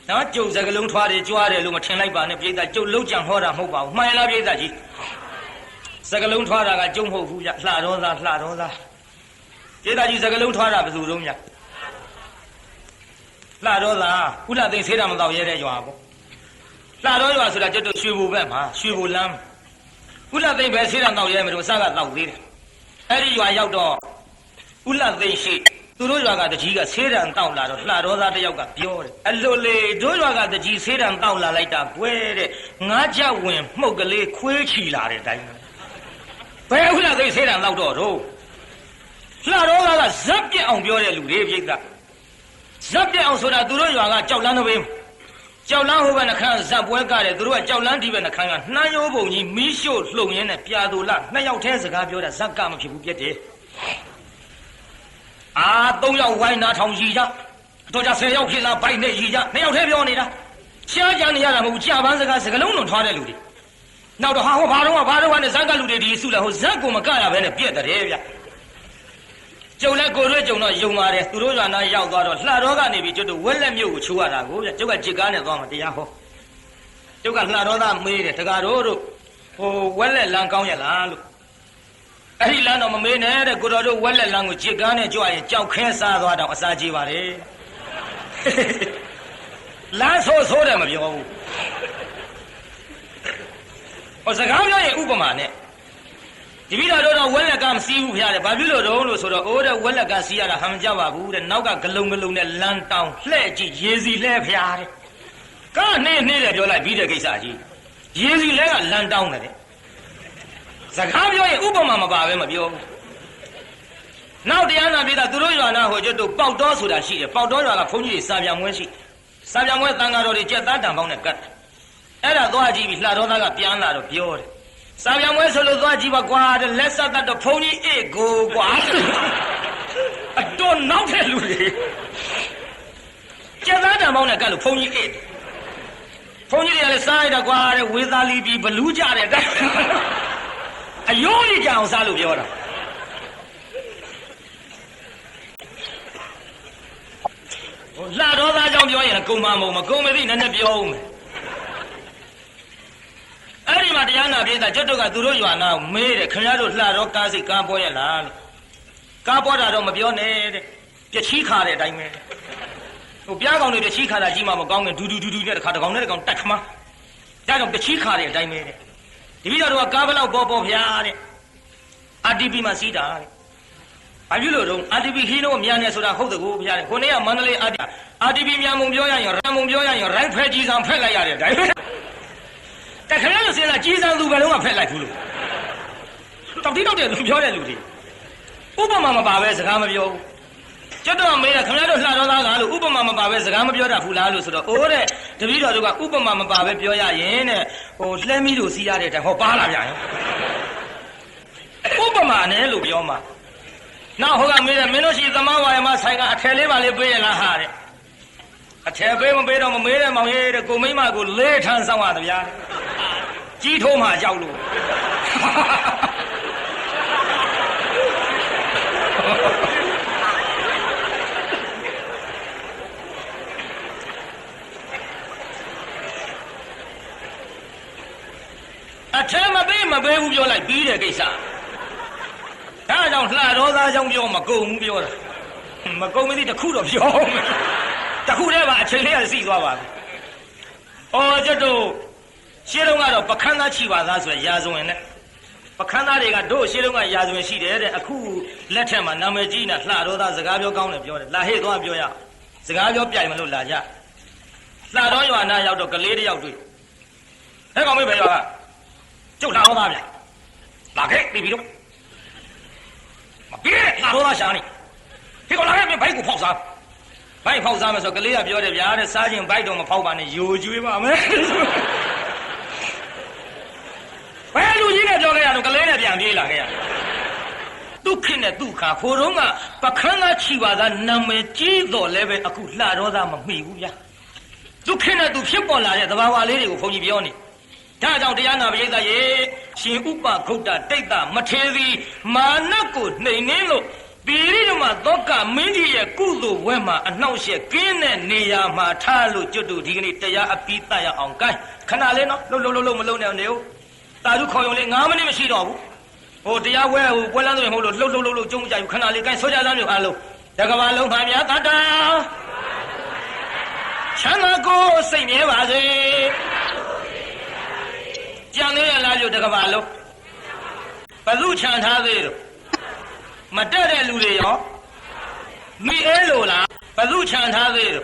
နော်ကျုပ်စကလုံးထွားတယ်ကြွားတယ်လို့မထင်လိုက်ပါနဲ့ပြိဿကျုပ်လုံးကြံဟောတာမဟုတ်ပါဘူးမှန်လားပြိဿကြီးစကလုံးထွားတာကကျုံမဟုတ်ဘူးကြလှတော်သားပြိဿကြီးစကလုံးထွားတာဘယ်သူတုံးကြလှတော်သားကုလသိန်းဆေးတာမတော့ရဲတဲ့ရွာပေါ့လှတော်ရွာဆိုတာကျုပ်တို့ရွှေဘိုဘက်မှာရွှေဘိုလမ်းကုလသိန်းပဲဆေးတာတော့ရဲမလို့အစကတော့သေးတယ်အဲ့ဒီရွာရောက်တော့ကုလသိန်းရှိ သူတို့ရွာကတကြီးကဆေးတံတောက်လာတော့လှတော်သားတယောက်ကပြောတယ်အလိုလေတို့ရွာကတကြီးဆေးတံတောက်လာလိုက်တာကွဲတဲ့ငါးချက်ဝင်မှုတ်ကလေးခွေးချီလာတဲ့အတိုင်းဘယ်ဟုတ်လားသိဆေးတံတောက်တော့တို့လှတော်သားကဇက်ပြက်အောင်ပြောတဲ့လူတွေပြိတ္တာဇက်ပြက်အောင်ဆိုတာသူတို့ရွာကကြောက်လန်းတပင်းကြောက်လန်းဟိုဘက်နှခမ်းဇက်ပွဲကတဲ့သူတို့ကကြောက်လန်းဒီဘက်နှခမ်းကနှမ်းရိုးပုံကြီးမီးရှို့လှုံရင်းနဲ့ပြာသူလနှစ်ယောက်တည်းစကားပြောတာဇက်ကမဖြစ်ဘူးပြက်တယ်3ယောက်ဝိုင်းနာထောင်ကြီးကြတော့ကြ10ယောက်ဖြစ်လာဘိုက်နဲ့ကြီးကြ2ယောက်တည်းပြောနေတာရှားကြနေရတာမဟုတ်ကြာပန်းစကားစကလုံးလုံးထွားတဲ့လူတွေနောက်တော့ဟာဟောဘာတော့နဲ့ဇက်ကလူတွေဒီစုလာဟိုဇက်ကိုမကရဘဲနဲ့ပြက်တယ်ဗျကျုံလက်ကိုရွေးကျုံတော့ယုံပါတယ်သူတို့ရွာနာရောက်သွားတော့လှတော်ကနေပြီးကျွတ်တို့ဝက်လက်မြို့ကိုချိုးရတာကိုဗျကျုပ်ကဂျစ်ကားနဲ့သွားမှတရားဟောကျုပ်ကလှတော်သားမေးတယ်တကားတို့ဟိုဝက်လက်လမ်းကောင်းရလားလို့အဲ့ဒီလမ်းတော့မမေးနဲ့တဲ့ကိုတော်တို့ဝက်လက်လမ်းကိုဂျစ်ကားနဲ့ကြွရင်ကြောက်ခဲစားသွားတော့အစာကြီးပါတယ်လမ်းဆိုးတယ်မပြောဘူးဟိုစကားပြောရင်ဥပမာနဲ့ဒီပြီးတော့ဝက်လက်ကမစီးဘူးဖျားတယ်ဘာဖြစ်လို့တော့လို့ဆိုတော့အိုးတဲ့ဝက်လက်ကစီးရတာဟမ်ကြပါဘူးတဲ့နောက်ကဂလုံးနဲ့လမ်းတောင်းလှဲ့ကြည့်ရေစီလှဲ့ဖျားတယ်ကားနှင်းတယ်ပြောလိုက်ပြီးတဲ့ကိစ္စကြီးရေစီလှဲ့ကလမ်းတောင်းတယ်စကားပြောရင်ဥပမာမပါပဲမပြောဘူးနောက်တရားနာပြေးတာသူတို့ရွာနာဟိုကျွတ်တို့ပေါက်တော်ဆိုတာရှိတယ်ပေါက်တော်ရွာကဘုန်းကြီးတွေစာပြန်မွဲရှိစာပြန်မွဲတန်ဃာတော်တွေကြက်သားတံပေါင်းနဲ့ကတ်အဲ့ဒါသွားကြည့်ပြီးလှတော်သားကပြန်လာတော့ပြောတယ်စာပြန်မွဲဆိုလို့သွားကြည့်ပါကွာတဲ့လက်ဆက်တတ်တော့ဘုန်းကြီးအေးကိုကွာအတော်နောက်တဲ့လူတွေကျက်သားတံပေါင်းနဲ့ကတ်လို့ဘုန်းကြီးအေးဘုန်းကြီးတွေကလည်းစားရတာကွာတဲ့ဝေသာလီပြီးဘလူးကြတဲ့အယိုးကြီးကြအောင်စားလို့ပြောတာဟိုလှတော်သားကြောင့်ပြောရင်ကုံမမုံမကုံမသိနည်းနည်းပြောဦးမယ်အဲ့ဒီမှာတရားနာပြေးတာကျွတ်တို့ကသူတို့ရွာနာမေးတယ်ခင်ဗျားတို့လှတော့ကားစိတ်ကားပေါ်ရလားလို့ကားပေါ်တာတော့မပြောနဲ့တဲ့ပြချီးခါတဲ့အတိုင်းပဲဟိုပြားကောင်တွေပြချီးခါတာကြီးမှမကောင်းဘူးဒူနဲ့တစ်ခါတကောင်နဲ့တကောင်တက်ခမဒါကြောင့်ပြချီးခါတဲ့အတိုင်းပဲတဲ့ဒီပြီးတော့ကားဘလောက်ပေါ်ဖျားတဲ့ RTP မှာစီးတာတဲ့ဘာဖြစ်လို့တော့ RTP ခင်းတော့မြန်နေဆိုတာဟုတ်တကူဖျားတယ်ခုနေ့ကမန္တလေး RTP မြန်မုံပြောရရင်ရန်မုံပြောရရင်ရိုက်ဖက်ကြီးဆောင်ဖက်လိုက်ရတဲ့တိုင်းတခါလို့စင်လာကြီးစံသူဘယ်လုံးကဖက်လိုက်ဘူးလို့တောက်တိတောက်တဲ့လူပြောတဲ့လူတွေဥပမာမပါပဲစကားမပြောဘူးကျွတ်တော့မေးတယ်ခင်ဗျားတို့လှတော်သားကလို့ဥပမာမပါပဲစကားမပြောတတ်ဘူးလားလို့ဆိုတော့အိုးတဲ့တပည့်တော်တို့ကဥပမာမပါပဲပြောရရင်တဲ့ဟိုလှဲမီလို့စီးရတဲ့တိုင်ဟောပါလာပြန်ရောဥပမာနဲ့လို့ပြောမှာနောက်ဟိုကမေးတယ်မင်းတို့ရှိသမားဝါယမဆိုင်ကအထယ်လေးပါလေးပေးရလားဟာတဲ့အထယ်ပေးမပေးတော့မမေးတဲ့မောင်ရေးတဲ့ကိုမိမကိုလေးထန်းဆောင်ရတယ်ဗျာကြီးထိုးမှကြောက်လို့အထယ်မပေးဘူးပြောလိုက်ပြီးတဲ့ကိစ္စဒါကြောင့်လှတော်သားကြောင့်ပြောမကုန်ဘူးပြောတာမကုန်မသိတခုတော့ပြောမယ်တခုတည်းပါအချိန်လေးကစီသွားပါပြီ။အော်ကျွတ်တို့ရှင်းတော့ကတော့ပခန်းသားချီပါသားဆိုရရာဇဝင်နဲ့ပခန်းသားတွေကတို့ရှင်းတော့ကရာဇဝင်ရှိတယ်တဲ့အခုလက်ထက်မှာနာမည်ကြီးနာလှတော်သားစကားပြောကောင်းတယ်ပြောတယ်လာဟေ့သွားပြောရစကားပြောပြိုင်မလို့လာကြလှတော်ရွာနာရောက်တော့ကလေးတယောက်တွေ့ဟဲ့ကောင်မေးပဲရွာကကျုပ်လှတော်သားဗျလာခဲ့ပြီတော့မပြေးလှတော်သားရှာနေဒီကောင်လာခဲ့ဘိုက်ကိုဖောက်စားဘိုက်ဖောက်စားမယ်ဆိုကလေးကပြောတယ်ဗျာတဲ့စားခြင်းဘိုက်တော့မဖောက်ပါနဲ့ယိုကျွေးပါမယ်ဘယ်လူကြီးနဲ့ပြောခဲ့ရတော့ကလေးနဲ့ပြန်ပြေးလာခဲ့ရဒုက္ခနဲ့ဒုက္ခခိုးတော့ကပခန်းသားချီပါသားနာမည်ကြီးတော်လည်းပဲအခုလှတော်သားမမှီဘူးဗျာဒုက္ခနဲ့သူဖြစ်ပေါ်လာတဲ့သဘာဝလေးတွေကိုဘုန်းကြီးပြောနေဒါကြောင့်တရားနာပရိသတ်ရေရှင်ဥပဂုတ်တတိတ်တမထေရီမာနကိုနှိမ်နှင်းလို့ပိရိဓမ္မသောကမင်းကြီးရဲ့ကုသိုလ်ဝဲမှာအနှောက်အယှက်ကင်းတဲ့နေရာမှာထားလို့ကျွတ်တို့ဒီကနေ့တရားအပြီးတတ်ရအောင်ကိုင်းခဏလေးနော်လှုပ်မလှုပ်နဲ့နေဦးတာဓုခေါ်ရုံလေး9မိနစ်မရှိတော့ဘူးဟိုတရားဝဲဟိုပွဲလန်းဆိုရင်မဟုတ်လို့လှုပ်ကြုံကြယူခဏလေးကိုင်းဆိုကြသားမျိုးအားလုံးတကဘာလုံးပါဗျာတတာချမ်းသာကိုစိတ်မြဲပါစေကြံသေးရလားလို့တကဘာလုံးဘလူချန်ထားသေးတော့မတက်တဲ့လူတွေရော မိအဲလိုလားဘသူခြံထားသေးတယ်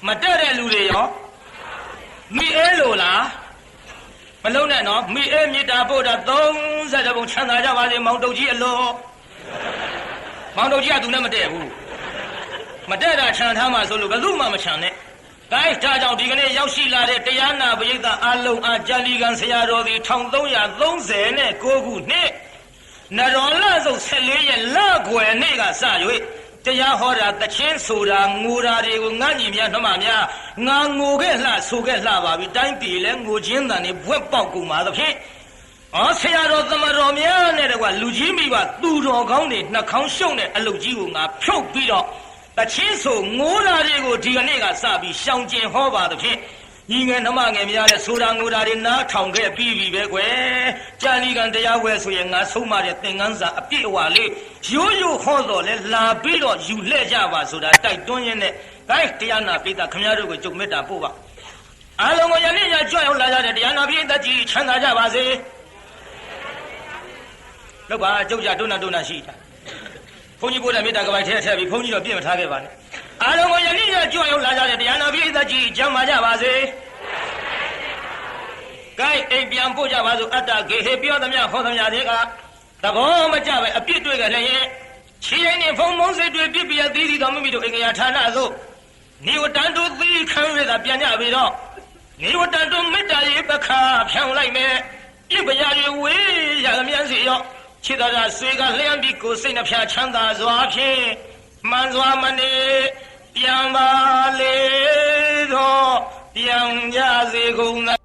မတက်တဲ့လူတွေရောမိအဲလိုလားမလုံးနဲ့နော်မိအဲမေတ္တာပို့တာ30ပုံချမ်းသာကြပါစေမောင်တုတ်ကြီးအလိုမောင်တုတ်ကြီးကသူနဲ့မတည့်ဘူးမတည့်တာခြံထားမှဆိုလို့ဘသူမှမခြံနဲ့ဒါကြောင့်ဒီကနေ့ရောက်ရှိလာတဲ့တရားနာပရိသတ်အလုံးအားကြာလီကန်ဆရာတော်ဒီ1339ခုနှစ်နရောလစုပ်14ရက်လကွယ်နေ့ကစ၍တရားဟောတာတချင်းဆိုတာငိုတာတွေကိုငါညီများနှမများငါငိုခဲ့လှဆိုခဲ့လှပါပြီတိုင်းပြည်လဲငိုချင်းတန်နေဘွက်ပေါက်ကုန်ပါသဖြင့်ဆရာတော်သမတော်များနဲ့တကွာလူကြီးမိဘသူတော်ကောင်းတွေနှာခေါင်းရှုံတဲ့အလုပ်ကြီးကိုငါဖြုတ်ပြီးတော့တချင်းဆိုငိုတာတွေကိုဒီကနေ့ကစပြီးရှောင်ကျင်ဟောပါသဖြင့်ညီငယ်နှမငယ်များတဲ့ဆိုတာငိုတာတွေနားထောင်ခဲ့ပြီးပြီပဲကွယ်ကြာလီကန်တရားဝဲဆိုရင်ငါဆုံးမတဲ့သင်္ကန်းစာအပြည့်အဝလေးရိုးရိုးဟောတော်လဲလာပြီးတော့ယူလှဲ့ကြပါဆိုတာတိုက်တွန်းရင်းနဲ့ဂိုင်းတရားနာပိဋကခင်ဗျားတို့ကိုကြုံမေတ္တာပို့ပါအားလုံးကိုယနေ့ညကြွရောက်လာကြတဲ့တရားနာပိဋကကြီးချမ်းသာကြပါစေလောက်ပါကြုတ်ကြတွန်းနာရှိတာဘုန်းကြီးပို့တဲ့မေတ္တာကပိုင်ထဲထည့်ပြီးဘုန်းကြီးတော့ပြည့်မထားခဲ့ပါနဲ့အားလုံးကိုယနေ့ညကြွရောက်လာကြတဲ့တရားနာပိဋကကြီးချမ်းသာကြပါစေကဲအိမ်ပြန်ပို့ကြပါစို့အတ္တဂေဟေပြောသမျှဟောသမျှတွေကသဘောမကျပဲအပြစ်တွေ့ကြလည်းရင်ချီရင်နဲ့ဖုံမုံစိတ်တွေပြစ်ပြသီးသီးတော်မိမိတို့အင်္ဂယာဌာနသို့နေဝတန်တို့သီးခံရတာပြန်ကြပြီတော့နေဝတန်တို့မေတ္တာရေးပခါဖြောင်းလိုက်မယ်ပြစ်ပရာတွေဝေးရအမြန်စီရောခြေတော်ဆွေကလျှံပြီးကိုစိတ်နှဖျားချမ်းသာစွာဖြင့်မှန်စွာမနေပြန်ပါလေတော့ပြန်ကြစေကုန်